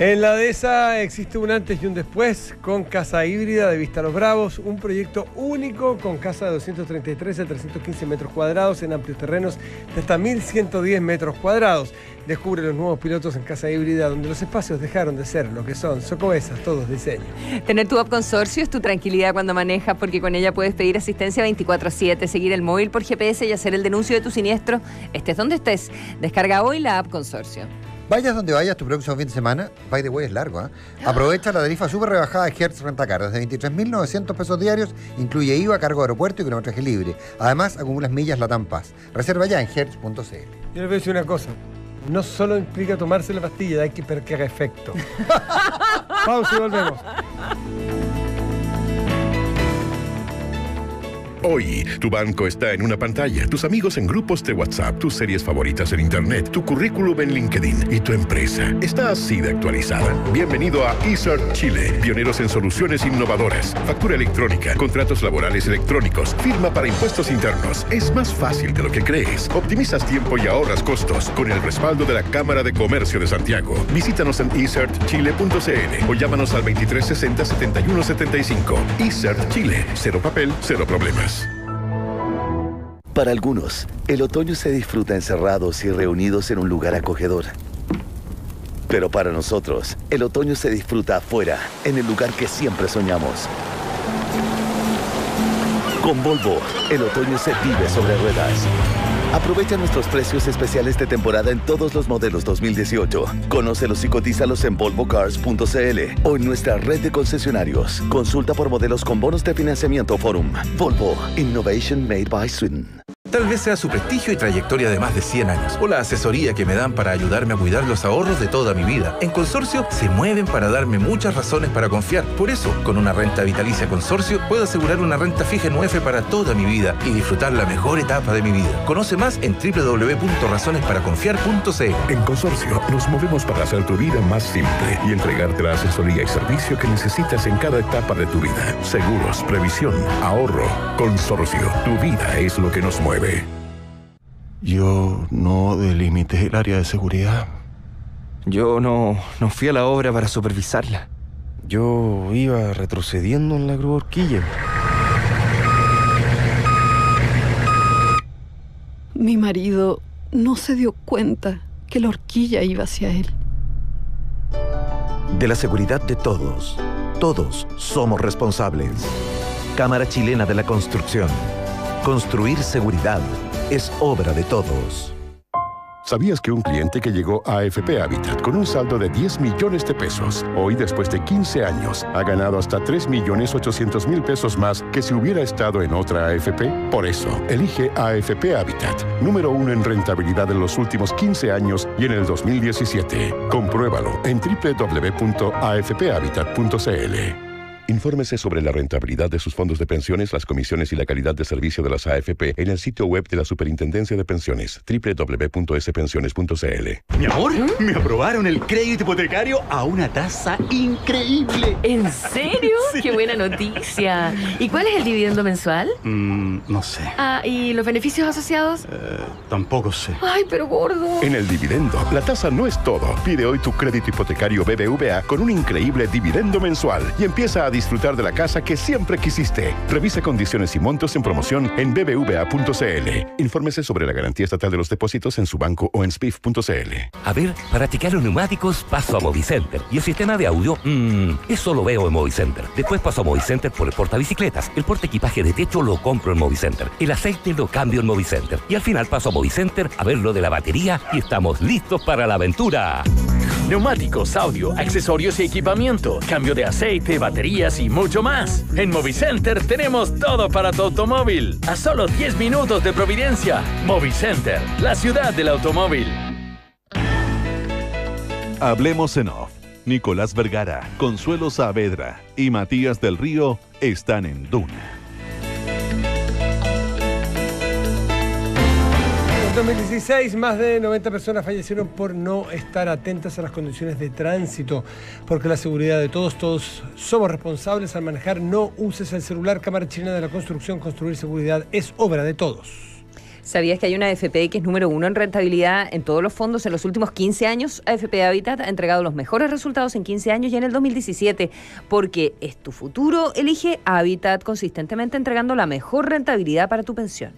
En la dehesa existe un antes y un después con casa híbrida de Vista a los Bravos, un proyecto único con casa de 233 a 315 metros cuadrados en amplios terrenos de hasta 1.110 metros cuadrados. Descubre los nuevos pilotos en casa híbrida donde los espacios dejaron de ser lo que son. Socobesas, todos diseño. Tener tu app Consorcio es tu tranquilidad cuando manejas, porque con ella puedes pedir asistencia 24/7, seguir el móvil por GPS y hacer el denuncio de tu siniestro, estés donde estés. Descarga hoy la app Consorcio. Vayas donde vayas tu próximo fin de semana, by the way es largo, ¿eh? Aprovecha la tarifa súper rebajada de Hertz Rentacar, desde 23.900 pesos diarios, incluye IVA, cargo de aeropuerto y kilometraje libre. Además, acumulas millas Latam Paz. Reserva ya en hertz.cl. Yo les voy a decir una cosa, no solo implica tomarse la pastilla, hay que ver que haga efecto. Pausa y volvemos. Hoy, tu banco está en una pantalla, tus amigos en grupos de WhatsApp, tus series favoritas en Internet, tu currículum en LinkedIn y tu empresa está así de actualizada. Bienvenido a eCert Chile, pioneros en soluciones innovadoras, factura electrónica, contratos laborales electrónicos, firma para impuestos internos. Es más fácil de lo que crees. Optimizas tiempo y ahorras costos con el respaldo de la Cámara de Comercio de Santiago. Visítanos en ecertchile.cl o llámanos al 2360-7175. eCert Chile, cero papel, cero problemas. Para algunos, el otoño se disfruta encerrados y reunidos en un lugar acogedor. Pero para nosotros, el otoño se disfruta afuera, en el lugar que siempre soñamos. Con Volvo, el otoño se vive sobre ruedas. Aprovecha nuestros precios especiales de temporada en todos los modelos 2018. Conócelos y cotízalos en volvocars.cl o en nuestra red de concesionarios. Consulta por modelos con bonos de financiamiento Forum. Volvo, Innovation Made by Sweden. Tal vez sea su prestigio y trayectoria de más de 100 años, o la asesoría que me dan para ayudarme a cuidar los ahorros de toda mi vida. En Consorcio se mueven para darme muchas razones para confiar. Por eso, con una renta vitalicia Consorcio, puedo asegurar una renta fija en UF para toda mi vida y disfrutar la mejor etapa de mi vida. Conoce más en www.razonesParaconfiar.cl. En Consorcio, nos movemos para hacer tu vida más simple y entregarte la asesoría y servicio que necesitas en cada etapa de tu vida. Seguros, previsión, ahorro. Consorcio, tu vida es lo que nos mueve. Yo no delimité el área de seguridad. Yo no fui a la obra para supervisarla. Yo iba retrocediendo en la grúa horquilla. Mi marido no se dio cuenta que la horquilla iba hacia él. De la seguridad de todos, todos somos responsables. Cámara Chilena de la Construcción. Construir seguridad es obra de todos. ¿Sabías que un cliente que llegó a AFP Habitat con un saldo de 10 millones de pesos, hoy después de 15 años, ha ganado hasta 3.800.000 pesos más que si hubiera estado en otra AFP? Por eso, elige AFP Habitat, número 1 en rentabilidad en los últimos 15 años y en el 2017. Compruébalo en www.afphabitat.cl. Infórmese sobre la rentabilidad de sus fondos de pensiones, las comisiones y la calidad de servicio de las AFP en el sitio web de la Superintendencia de Pensiones, www.spensiones.cl. Mi amor, me aprobaron el crédito hipotecario a una tasa increíble. ¿En serio? Sí. ¡Qué buena noticia! ¿Y cuál es el dividendo mensual? No sé. Ah, ¿y los beneficios asociados? Tampoco sé. Ay, pero gordo. En el dividendo, la tasa no es todo. Pide hoy tu crédito hipotecario BBVA con un increíble dividendo mensual y empieza a disfrutar de la casa que siempre quisiste. Revisa condiciones y montos en promoción en bbva.cl. Infórmese sobre la garantía estatal de los depósitos en su banco o en spif.cl. A ver, para chequear los neumáticos paso a Movicenter. Y el sistema de audio, eso lo veo en Movicenter. Después paso a Movicenter por el portabicicletas. El portaequipaje de techo lo compro en Movicenter. El aceite lo cambio en Movicenter. Y al final paso a Movicenter a ver lo de la batería y estamos listos para la aventura. Neumáticos, audio, accesorios y equipamiento, cambio de aceite, baterías y mucho más. En Movicenter tenemos todo para tu automóvil. A solo 10 minutos de Providencia. Movicenter, la ciudad del automóvil. Hablemos en off. Nicolás Vergara, Consuelo Saavedra y Matías del Río están en Duna. En 2016, más de 90 personas fallecieron por no estar atentas a las condiciones de tránsito, porque la seguridad de todos somos responsables al manejar. No uses el celular. Cámara Chilena de la Construcción, construir seguridad es obra de todos. ¿Sabías que hay una AFP que es número 1 en rentabilidad en todos los fondos en los últimos 15 años? AFP Habitat ha entregado los mejores resultados en 15 años y en el 2017, porque es tu futuro. Elige Habitat, consistentemente entregando la mejor rentabilidad para tu pensión.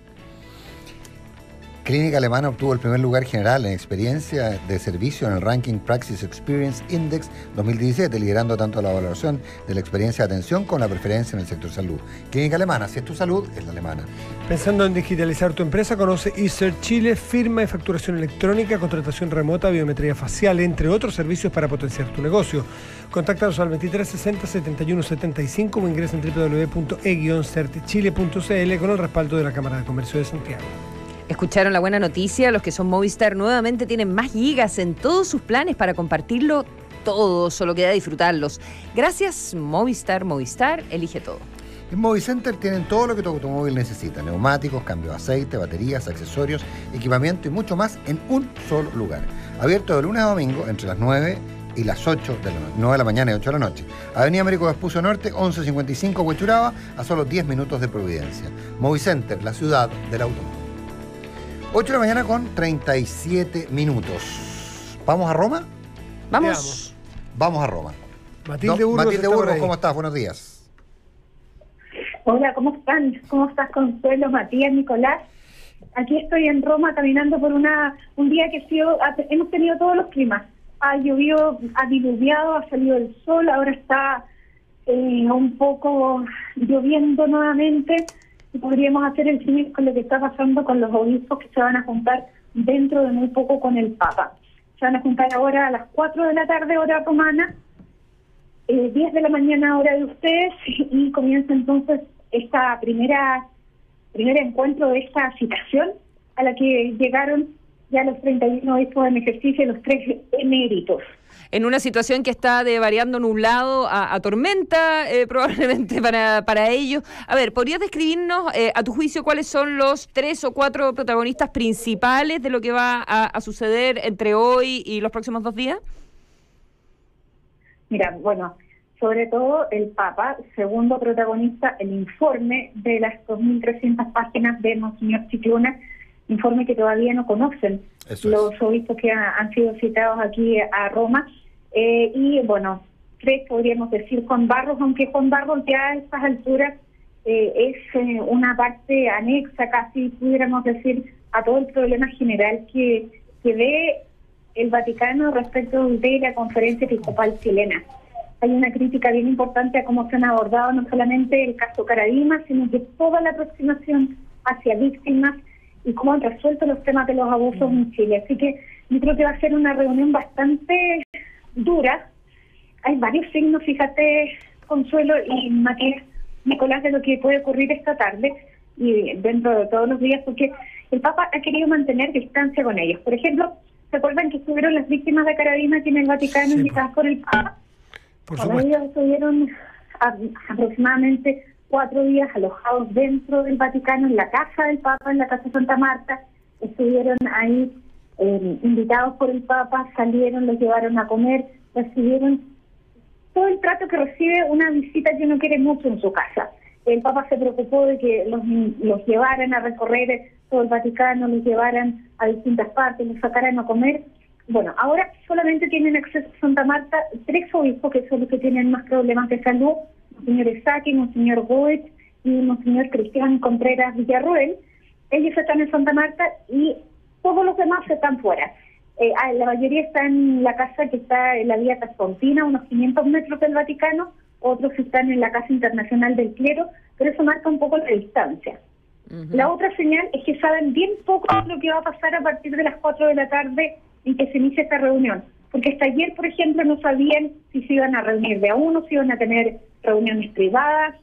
Clínica Alemana obtuvo el primer lugar general en experiencia de servicio en el ranking Praxis Experience Index 2017, liderando tanto la valoración de la experiencia de atención como la preferencia en el sector salud. Clínica Alemana, si es tu salud, es la alemana. Pensando en digitalizar tu empresa, conoce eSearch Chile, firma de facturación electrónica, contratación remota, biometría facial, entre otros servicios para potenciar tu negocio. Contáctanos al 2360-7175 o ingresa en www.e-certchile.cl con el respaldo de la Cámara de Comercio de Santiago. ¿Escucharon la buena noticia? Los que son Movistar nuevamente tienen más gigas en todos sus planes para compartirlo todo. Solo queda disfrutarlos. Gracias, Movistar. Movistar, elige todo. En Movicenter tienen todo lo que tu automóvil necesita. Neumáticos, cambio de aceite, baterías, accesorios, equipamiento y mucho más en un solo lugar. Abierto de lunes a domingo entre las 9 y las 8 de la noche, 9 de la mañana y 8 de la noche. Avenida Américo Vespucio Norte, 1155 Huechuraba, a solo 10 minutos de Providencia. Movicenter, la ciudad del automóvil. 8 de la mañana con 37 minutos. ¿Vamos a Roma? Vamos. Vamos a Roma. Matilde Burgos, ¿cómo estás? Buenos días. Hola, ¿cómo están? ¿Cómo estás, Consuelo, Matías, Nicolás? Aquí estoy en Roma caminando por un día que hemos tenido todos los climas. Ha llovido, ha diluviado, ha salido el sol, ahora está un poco lloviendo nuevamente. Podríamos hacer el símil con lo que está pasando con los obispos que se van a juntar dentro de muy poco con el Papa. Se van a juntar ahora a las 4 de la tarde, hora romana, 10 de la mañana, hora de ustedes, y comienza entonces esta primer encuentro de esta citación a la que llegaron ya los 31 obispos en ejercicio y los 3 eméritos. En una situación que está de variando nublado a tormenta, probablemente para ellos. A ver, ¿podrías describirnos, a tu juicio, cuáles son los 3 o 4 protagonistas principales de lo que va a suceder entre hoy y los próximos 2 días? Mira, bueno, sobre todo el Papa, segundo protagonista, el informe de las 2.300 páginas de Monseñor Cicluna, informe que todavía no conocen los obispos que han sido citados aquí a Roma. Y bueno, 3 podríamos decir Juan Barros, aunque Juan Barros ya a estas alturas es una parte anexa, casi pudiéramos decir, a todo el problema general que ve el Vaticano respecto de la Conferencia Episcopal Chilena. Hay una crítica bien importante a cómo se han abordado no solamente el caso Caradima, sino que toda la aproximación hacia víctimas y cómo han resuelto los temas de los abusos en Chile. Así que yo creo que va a ser una reunión bastante dura. Hay varios signos, fíjate, Consuelo y Matías, Nicolás, de lo que puede ocurrir esta tarde y dentro de todos los días, porque el Papa ha querido mantener distancia con ellos. Por ejemplo, ¿se acuerdan que estuvieron las víctimas de Caradima aquí en el Vaticano invitadas por el Papa? Ahora ellos estuvieron aproximadamente 4 días alojados dentro del Vaticano, en la casa del Papa, en la casa Santa Marta. Estuvieron ahí invitados por el Papa, salieron, los llevaron a comer, recibieron todo el trato que recibe una visita que uno quiere mucho en su casa. El Papa se preocupó de que los llevaran a recorrer todo el Vaticano, los llevaran a distintas partes, los sacaran a comer. Bueno, ahora solamente tienen acceso a Santa Marta 3 obispos, que son los que tienen más problemas de salud: Monseñor Esaki, Monseñor Goetz y Monseñor Cristian Contreras Villarroel. Ellos están en Santa Marta y todos los demás están fuera. La mayoría está en la casa que está en la vía Traspontina, unos 500 metros del Vaticano. Otros están en la Casa Internacional del Clero, pero eso marca un poco la distancia. La otra señal es que saben bien poco de lo que va a pasar a partir de las 4 de la tarde en que se inicia esta reunión. Porque hasta ayer, por ejemplo, no sabían si se iban a reunir de a uno, si iban a tener reuniones privadas,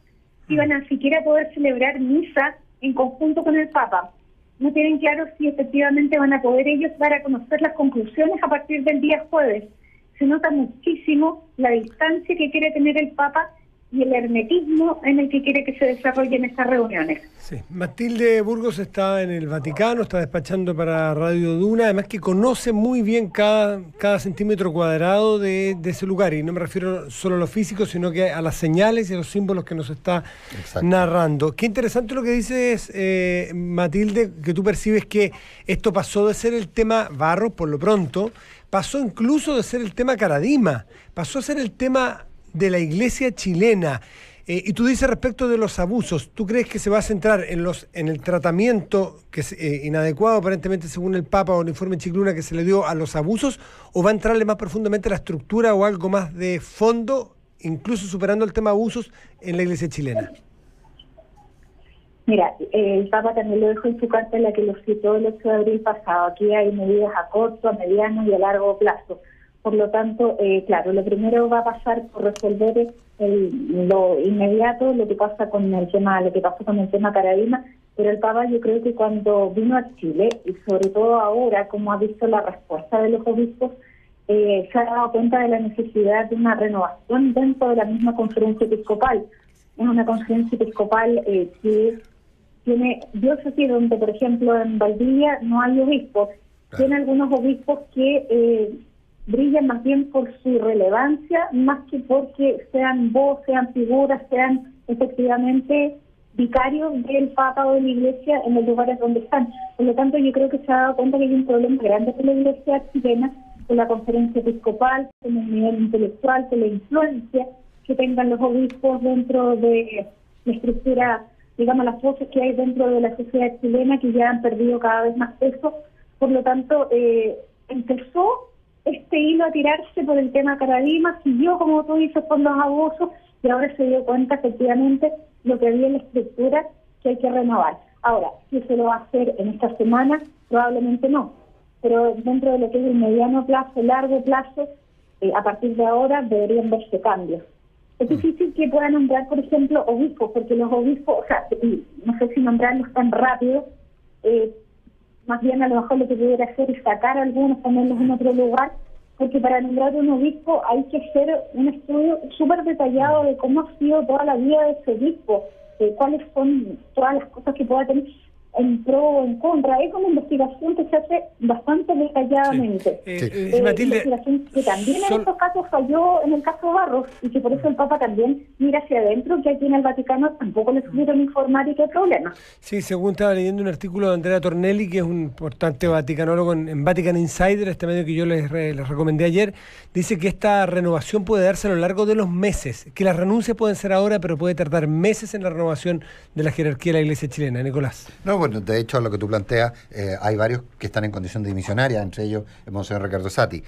si iban a siquiera poder celebrar misa en conjunto con el Papa. No tienen claro si efectivamente van a poder ellos dar a conocer las conclusiones a partir del día jueves. Se nota muchísimo la distancia que quiere tener el Papa y el hermetismo en el que quiere que se desarrollen estas reuniones. Sí. Matilde Burgos está en el Vaticano, está despachando para Radio Duna, además que conoce muy bien cada centímetro cuadrado de ese lugar, y no me refiero solo a lo físico, sino que a las señales y a los símbolos que nos está narrando. Qué interesante lo que dices, Matilde, que tú percibes que esto pasó de ser el tema Barros, por lo pronto, pasó incluso de ser el tema Caradima, pasó a ser el tema de la Iglesia chilena. Y tú dices respecto de los abusos, ¿tú crees que se va a centrar en el tratamiento que es inadecuado aparentemente según el Papa o el informe Chicluna que se le dio a los abusos, o va a entrarle más profundamente a la estructura o algo más de fondo, incluso superando el tema abusos en la Iglesia chilena? Mira, el Papa también lo dejó en su carta en la que lo citó el 8 de abril pasado. Aquí hay medidas a corto, a mediano y a largo plazo. Por lo tanto, claro, lo primero va a pasar por resolver lo inmediato, lo que pasa con el tema, lo que pasó con el tema Caradima, pero el Papa, yo creo que cuando vino a Chile, y sobre todo ahora, como ha visto la respuesta de los obispos, se ha dado cuenta de la necesidad de una renovación dentro de la misma conferencia episcopal. Es una conferencia episcopal que tiene diócesis donde, por ejemplo, en Valdivia no hay obispos. Tiene algunos obispos que brillan más bien por su relevancia, más que porque sean voz, sean figuras, sean efectivamente vicarios del Papa o de la Iglesia en los lugares donde están. Por lo tanto, yo creo que se ha dado cuenta que hay un problema grande con la Iglesia chilena, con la conferencia episcopal, con el nivel intelectual, con la influencia que tengan los obispos dentro de la estructura, digamos, las voces que hay dentro de la sociedad chilena, que ya han perdido cada vez más peso. Por lo tanto, empezó este hilo a tirarse por el tema Caradima, siguió, como tú dices, por los abusos, y ahora se dio cuenta efectivamente lo que había en la estructura que hay que renovar. Ahora, si se lo va a hacer en esta semana, probablemente no, pero dentro de lo que es el mediano plazo, largo plazo, a partir de ahora deberían verse cambios. Es difícil que puedan nombrar, por ejemplo, obispos, porque los obispos, o sea, no sé si nombrarlos tan rápido, más bien a lo mejor lo que pudiera hacer es sacar algunos, ponerlos en otro lugar, porque para nombrar un obispo hay que hacer un estudio súper detallado de cómo ha sido toda la vida de ese obispo, de cuáles son todas las cosas que pueda tener en pro o en contra. Es una investigación que se hace bastante detalladamente. Matilde, investigación que también en estos casos falló en el caso Barros, y que por eso el Papa también mira hacia adentro, que aquí en el Vaticano tampoco le supieron informar y qué problema. Sí, según estaba leyendo un artículo de Andrea Tornelli, que es un importante vaticanólogo en Vatican Insider, este medio que yo les recomendé ayer, dice que esta renovación puede darse a lo largo de los meses, que las renuncias pueden ser ahora, pero puede tardar meses en la renovación de la jerarquía de la Iglesia chilena. Nicolás. No, bueno, de hecho, lo que tú planteas, hay varios que están en condición de dimisionaria, entre ellos el monseñor Ricardo Sati.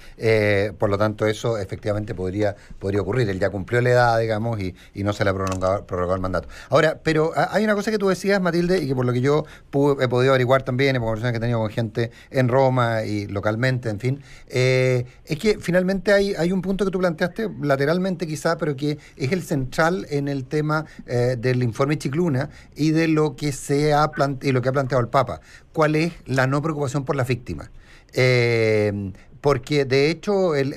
Por lo tanto, eso efectivamente podría ocurrir. Él ya cumplió la edad, digamos, y no se le ha prorrogado el mandato. Ahora, pero hay una cosa que tú decías, Matilde, y que por lo que yo he podido averiguar también, y por conversaciones que he tenido con gente en Roma y localmente, en fin, es que finalmente hay un punto que tú planteaste lateralmente quizá, pero que es el central en el tema del informe Chicluna y de lo que se ha planteado, que ha planteado el Papa. ¿Cuál es la no preocupación por las víctimas? Porque de hecho el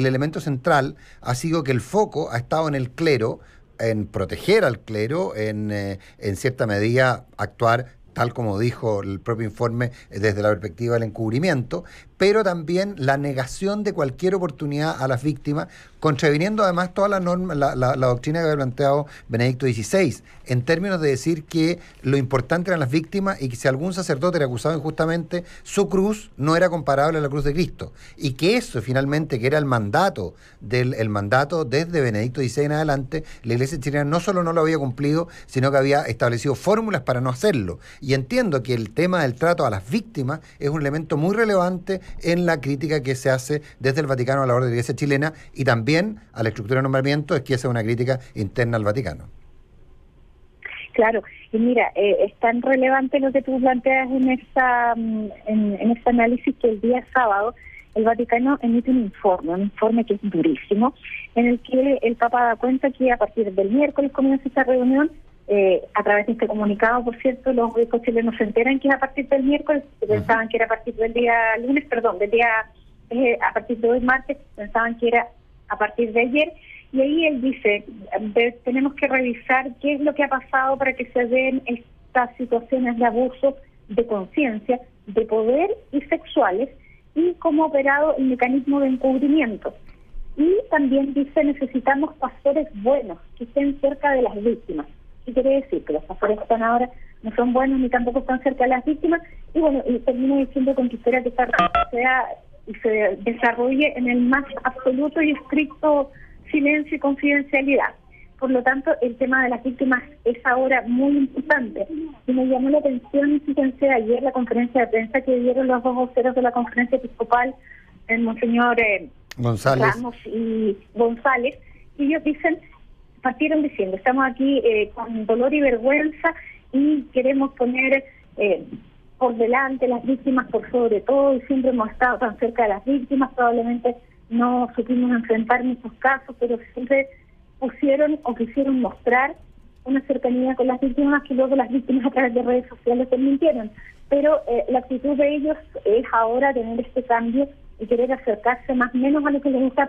elemento central ha sido que el foco ha estado en el clero, en proteger al clero, en cierta medida actuar tal como dijo el propio informe desde la perspectiva del encubrimiento, pero también la negación de cualquier oportunidad a las víctimas, contraviniendo además toda la norma, la doctrina que había planteado Benedicto XVI, en términos de decir que lo importante eran las víctimas y que si algún sacerdote era acusado injustamente, su cruz no era comparable a la cruz de Cristo. Y que eso finalmente, que era el mandato desde Benedicto XVI en adelante, la Iglesia chilena no solo no lo había cumplido, sino que había establecido fórmulas para no hacerlo. Y entiendo que el tema del trato a las víctimas es un elemento muy relevante en la crítica que se hace desde el Vaticano a la orden de la Iglesia chilena, y también a la estructura de nombramiento, es que esa es una crítica interna al Vaticano. Claro, y mira, es tan relevante lo que tú planteas en este análisis, que el día sábado el Vaticano emite un informe que es durísimo, en el que el Papa da cuenta que a partir del miércoles comienza esta reunión. A través de este comunicado, por cierto, los obispos chilenos se enteran que es a partir del miércoles, pensaban que era a partir del día lunes, a partir de hoy martes, pensaban que era a partir de ayer, Y ahí él dice, tenemos que revisar qué es lo que ha pasado para que se den estas situaciones de abuso de conciencia, de poder y sexuales, y cómo ha operado el mecanismo de encubrimiento. Y también dice, necesitamos pastores buenos, que estén cerca de las víctimas. ¿Qué quiere decir? Que los pastores que están ahora no son buenos ni tampoco están cerca de las víctimas. Y bueno, y termino diciendo con que espera que esta sea y se desarrolle en el más absoluto y estricto silencio y confidencialidad. Por lo tanto, el tema de las víctimas es ahora muy importante. Y me llamó la atención, fíjense, ayer la conferencia de prensa que dieron los dos voceros de la conferencia episcopal, el monseñor González Ramos y González, y ellos partieron diciendo, estamos aquí con dolor y vergüenza y queremos poner por delante las víctimas por sobre todo, y siempre hemos estado tan cerca de las víctimas, probablemente no supimos enfrentar muchos casos, pero siempre pusieron o quisieron mostrar una cercanía con las víctimas que luego las víctimas a través de redes sociales desmintieron. Pero la actitud de ellos es ahora tener este cambio y querer acercarse más o menos a lo que les gusta.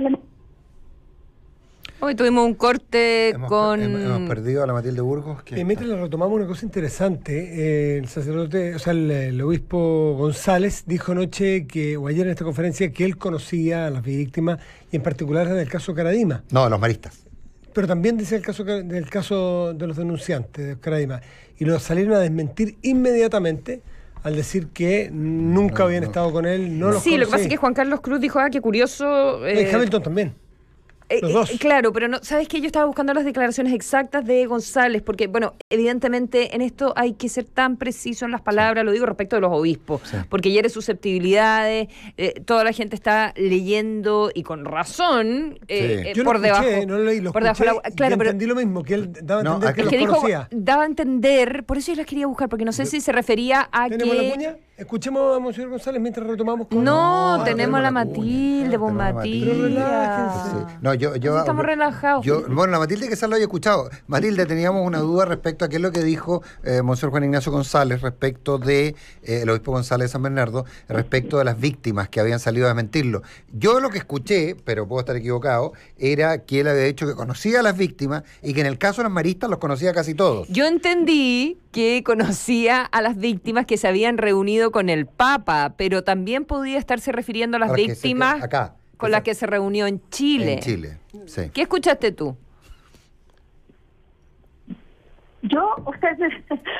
Hoy tuvimos un corte hemos perdido a la Matilde Burgos. Mientras le retomamos una cosa interesante, el sacerdote, o sea, el obispo González dijo anoche o ayer en esta conferencia que él conocía a las víctimas y en particular del caso Caradima. No, los maristas. Pero también dice del caso de los denunciantes de Caradima. Y lo salieron a desmentir inmediatamente al decir que nunca habían estado con él, no los Sí, conocí. lo que pasa es que Juan Carlos Cruz dijo, qué curioso. Hamilton también. Los dos. Claro, pero no, ¿sabes qué? Yo estaba buscando las declaraciones exactas de González, porque, bueno, evidentemente en esto hay que ser tan preciso en las palabras, lo digo respecto de los obispos, porque hiere susceptibilidades, toda la gente está leyendo, y con razón, Yo por lo escuché, debajo. no lo leí, lo por escuché debajo claro, y pero entendí lo mismo, que él daba a entender que es los que dijo, conocía. daba a entender, por eso yo las quería buscar, porque no sé si se refería a ¿Tenemos la que... cuña? Escuchemos a Monseñor González mientras retomamos con... No, tenemos la Matilde, vos Matilde. Pero relájense. No, estamos relajados. Bueno, la Matilde quizás lo haya escuchado. Matilde, teníamos una duda respecto a qué es lo que dijo Monseñor Juan Ignacio González respecto de el obispo González de San Bernardo, respecto de las víctimas que habían salido a desmentirlo. Yo lo que escuché, pero puedo estar equivocado, era que él había dicho que conocía a las víctimas y que en el caso de los maristas los conocía casi todos. Yo entendí que conocía a las víctimas que se habían reunido con el Papa, pero también podía estarse refiriendo a las víctimas con las que se reunió en Chile. En Chile, sí. ¿Qué escuchaste tú? Ustedes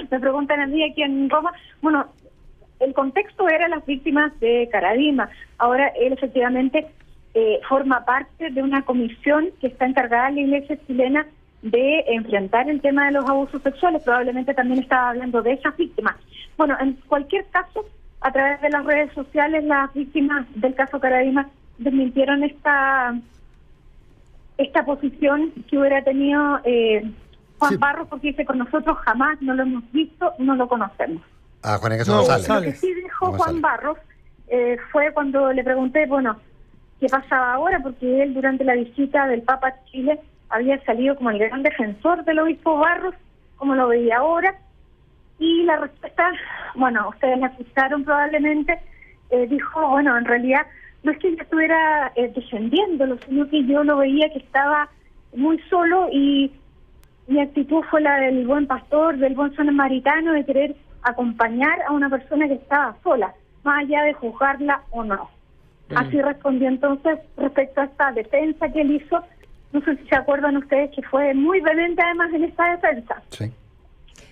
me preguntan a mí aquí en Roma, bueno, el contexto era las víctimas de Caradima. Ahora él efectivamente forma parte de una comisión que está encargada en la Iglesia chilena de enfrentar el tema de los abusos sexuales. Probablemente también estaba hablando de esas víctimas. Bueno, en cualquier caso, a través de las redes sociales, las víctimas del caso Caradima desmintieron esta posición que hubiera tenido Juan Barros, porque dice, con nosotros jamás, no lo hemos visto, no lo conocemos. Juan Ignacio González. Lo que sí dijo Juan Barros fue cuando le pregunté, bueno, ¿qué pasaba ahora? Porque él durante la visita del Papa a Chile había salido como el gran defensor del obispo Barros, como lo veía ahora, y la respuesta, bueno, ustedes la escucharon probablemente, dijo, bueno, en realidad no es que yo estuviera defendiéndolo, sino que yo lo veía que estaba muy solo, y mi actitud fue la del buen pastor, del buen samaritano, de querer acompañar a una persona que estaba sola, más allá de juzgarla o no. Así respondió entonces respecto a esta defensa que él hizo. No sé si se acuerdan ustedes que fue muy vehemente además en esta defensa.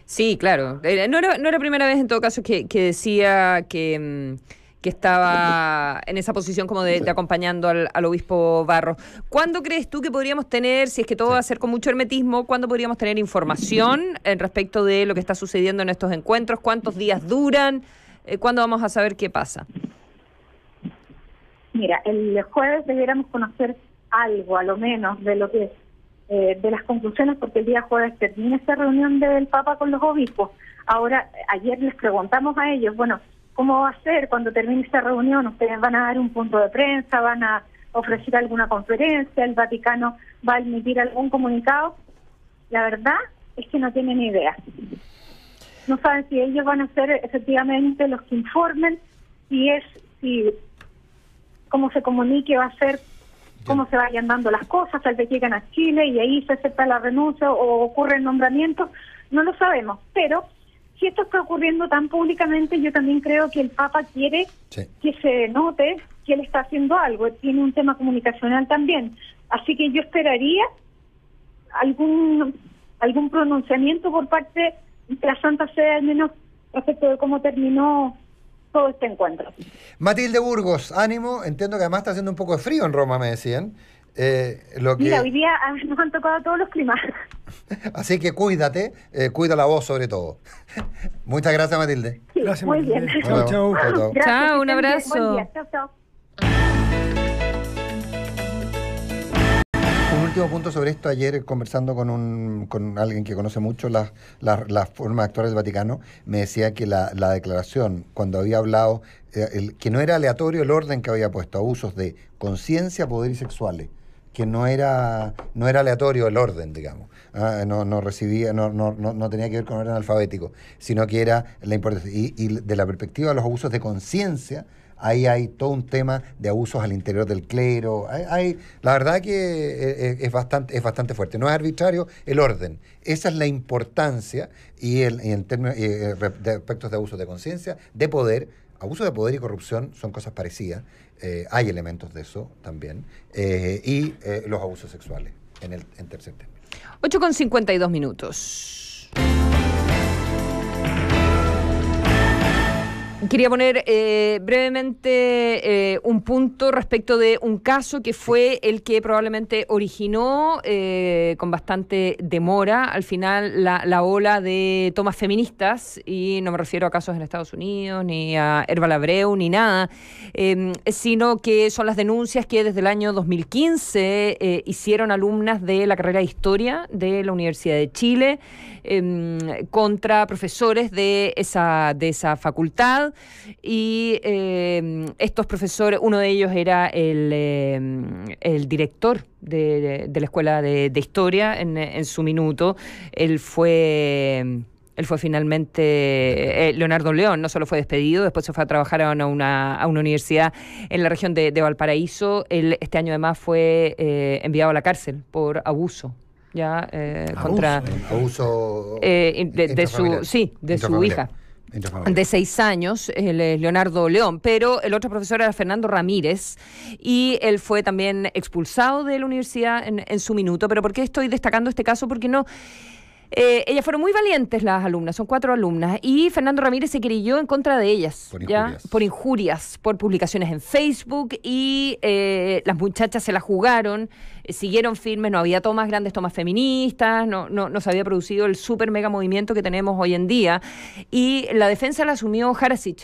Sí, claro. No era primera vez en todo caso que decía que estaba en esa posición como de acompañando al obispo Barros. ¿Cuándo crees tú que podríamos tener, si es que todo va a ser con mucho hermetismo, cuándo podríamos tener información en respecto de lo que está sucediendo en estos encuentros? ¿Cuántos días duran? ¿Cuándo vamos a saber qué pasa? Mira, el jueves debiéramos conocer algo, a lo menos, de lo que de las conclusiones, porque el día jueves termina esta reunión del Papa con los obispos. Ahora, ayer les preguntamos a ellos, bueno, ¿cómo va a ser cuando termine esta reunión? ¿Ustedes van a dar un punto de prensa? ¿Van a ofrecer alguna conferencia? ¿El Vaticano va a emitir algún comunicado? La verdad es que no tienen idea. No saben si ellos van a ser efectivamente los que informen, si cómo se comunique va a ser cómo se vayan dando las cosas, tal vez llegan a Chile y ahí se acepta la renuncia o ocurre el nombramiento, no lo sabemos, pero si esto está ocurriendo tan públicamente, yo también creo que el Papa quiere que se note que él está haciendo algo, tiene un tema comunicacional también, así que yo esperaría algún pronunciamiento por parte de la Santa Sede, al menos respecto de cómo terminó todo este encuentro. Matilde Burgos, ánimo, entiendo que además está haciendo un poco de frío en Roma, me decían. Mira, hoy día nos han tocado todos los climas. Así que cuídate, cuida la voz sobre todo. Muchas gracias, Matilde. Sí, gracias, muy Matilde. bien. Chao. Chao, un abrazo. Buen día. Chao. Un último punto sobre esto. Ayer, conversando con alguien que conoce mucho las formas de actuar del Vaticano, me decía que la declaración, cuando había hablado, que no era aleatorio el orden que había puesto, abusos de conciencia, poder y sexuales, que no era aleatorio el orden, digamos. No recibía, no tenía que ver con orden alfabético, sino que era la importancia. Y de la perspectiva de los abusos de conciencia, ahí hay todo un tema de abusos al interior del clero. La verdad que es bastante fuerte. No es arbitrario el orden. Esa es la importancia y en términos de aspectos de abusos de conciencia, de poder. Abuso de poder y corrupción son cosas parecidas. Hay elementos de eso también. Y los abusos sexuales en tercer término. 8:52. Quería poner brevemente un punto respecto de un caso que fue el que probablemente originó con bastante demora al final la ola de tomas feministas, y no me refiero a casos en Estados Unidos, ni a Herbal Abreu, ni nada, sino que son las denuncias que desde el año 2015 hicieron alumnas de la carrera de Historia de la Universidad de Chile contra profesores de esa facultad. Y estos profesores, uno de ellos era el director de la Escuela de Historia en su minuto. Él fue finalmente, Leonardo León, no solo fue despedido, después se fue a trabajar a una universidad en la región de Valparaíso. Él este año además fue enviado a la cárcel por abuso. Contra abuso de su hija de 6 años, Leonardo León, pero el otro profesor era Fernando Ramírez y él fue también expulsado de la universidad en su minuto. Pero ¿por qué estoy destacando este caso? Porque ellas fueron muy valientes, las alumnas, son 4 alumnas, y Fernando Ramírez se querelló en contra de ellas, por injurias, por publicaciones en Facebook, y las muchachas se la jugaron, siguieron firmes, no había grandes tomas feministas, no se había producido el super mega movimiento que tenemos hoy en día, y la defensa la asumió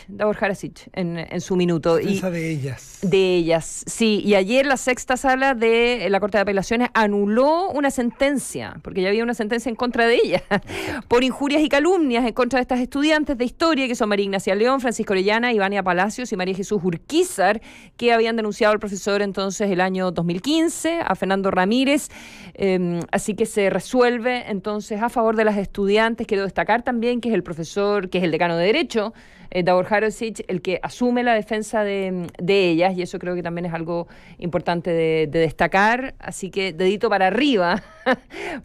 Davor Harasic en su minuto. Defensa de ellas. De ellas, sí. Y ayer la sexta sala de la Corte de Apelaciones anuló una sentencia, porque ya había una sentencia en contra de ella, por injurias y calumnias en contra de estas estudiantes de historia, que son María Ignacia León, Francisca Orellana, Ivania Palacios y María Jesús Urquizar, que habían denunciado al profesor entonces el año 2015, a Fernando Ramírez. Así que se resuelve entonces a favor de las estudiantes. Quiero destacar también que es el profesor, que es el decano de Derecho, Davor Harasic, el que asume la defensa de ellas, y eso creo que también es algo importante de destacar. Así que dedito para arriba,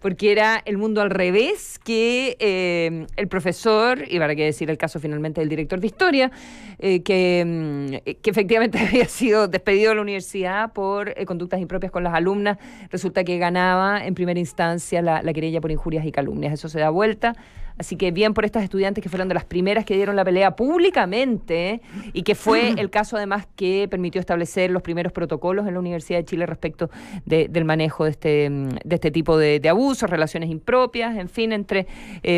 porque era el mundo al revés, que el profesor, y para qué decir el caso finalmente del director de Historia, que efectivamente había sido despedido de la universidad por conductas impropias con las alumnas. Resulta que ganaba en primera instancia la querella por injurias y calumnias. Eso se da vuelta. Así que bien por estas estudiantes que fueron de las primeras que dieron la pelea públicamente, y que fue el caso además que permitió establecer los primeros protocolos en la Universidad de Chile respecto del manejo de este tipo de abusos, relaciones impropias, en fin, entre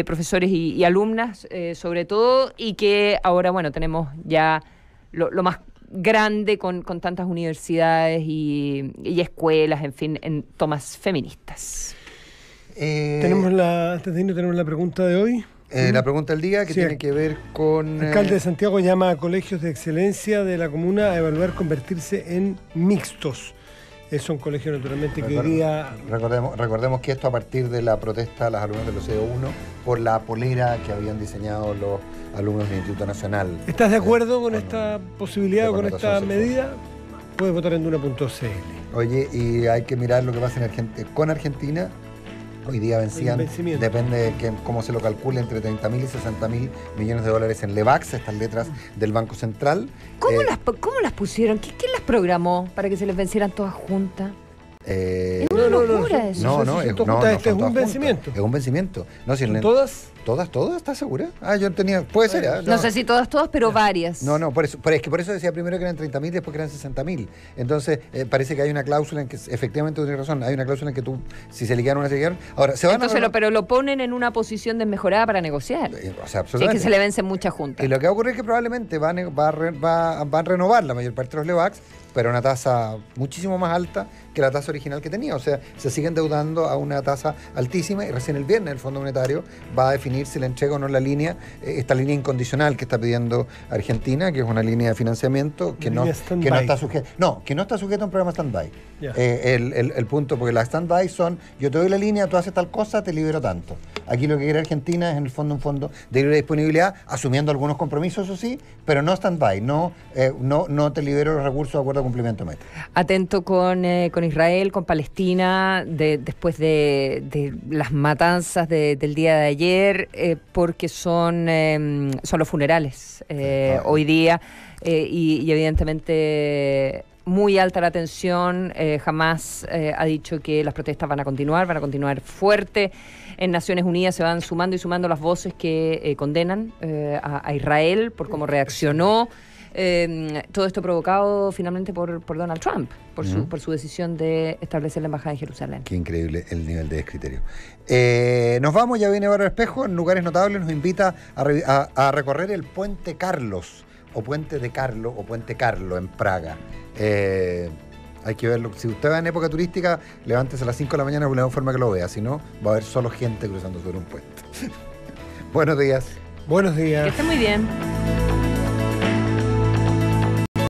profesores y alumnas sobre todo, y que ahora, bueno, tenemos ya lo más grande con tantas universidades y escuelas, en fin, en tomas feministas. Tenemos la pregunta de hoy. La pregunta del día que tiene que ver con... El alcalde de Santiago llama a colegios de excelencia de la comuna a evaluar convertirse en mixtos. Son colegios naturalmente que hoy día... Recordemos que esto a partir de la protesta de las alumnas del OCDE 1 por la polera que habían diseñado los alumnos del Instituto Nacional. ¿Estás de acuerdo con esta posibilidad o con esta medida? Puedes votar en Duna.cl. Oye, y hay que mirar lo que pasa con Argentina. Hoy día vencían, depende de cómo se lo calcule, entre 30.000 y 60.000 millones de dólares en LEVAX, estas letras del Banco Central. ¿Cómo las pusieron? ¿Quién las programó para que se les vencieran todas juntas? Es una locura eso. No, es un vencimiento. Es un vencimiento. No, si ¿Todas? ¿Todas? ¿Estás segura? Yo tenía... Puede ser. No sé si todas, pero varias. No, por eso decía primero que eran 30.000 y después que eran 60.000. Entonces, parece que hay una cláusula en que, efectivamente, tú tienes razón, hay una cláusula en que tú, si se liquidaron o no se liquidaron... Ahora, se van pero lo ponen en una posición desmejorada para negociar. O sea, absolutamente. Sí, que se le vencen muchas juntas. Y lo que va a ocurrir es que probablemente van a renovar la mayor parte de los LEVAX, pero a una tasa muchísimo más alta que la tasa original que tenía. O sea, se siguen deudando a una tasa altísima y recién el viernes el Fondo Monetario va a definir si le entrega o no esta línea incondicional que está pidiendo Argentina, que es una línea de financiamiento que no está sujeta. No, que no está sujeta a un programa stand-by. El punto, porque las stand-by son, yo te doy la línea, tú haces tal cosa, te libero tanto. Aquí lo que quiere Argentina es en el fondo un fondo de libre disponibilidad, asumiendo algunos compromisos, eso sí, pero no stand-by, no te libero los recursos de acuerdo a cumplimiento de meta. Atento con Israel, con Palestina, después de las matanzas del día de ayer, porque son los funerales hoy día y evidentemente muy alta la tensión. Hamas ha dicho que las protestas van a continuar fuerte. En Naciones Unidas se van sumando las voces que condenan a Israel por cómo reaccionó. Todo esto provocado finalmente por Donald Trump, por su decisión de establecer la embajada en Jerusalén. Qué increíble el nivel de descriterio. Nos vamos, ya viene Bárbara Espejo, en Lugares Notables nos invita a recorrer el Puente Carlos, o Puente de Carlo, o Puente Carlo en Praga. Hay que verlo. Si usted va en época turística, levántese a las 5 de la mañana de la forma que lo vea, si no, va a haber solo gente cruzando sobre un puente. Buenos días. Buenos días. Que esté muy bien.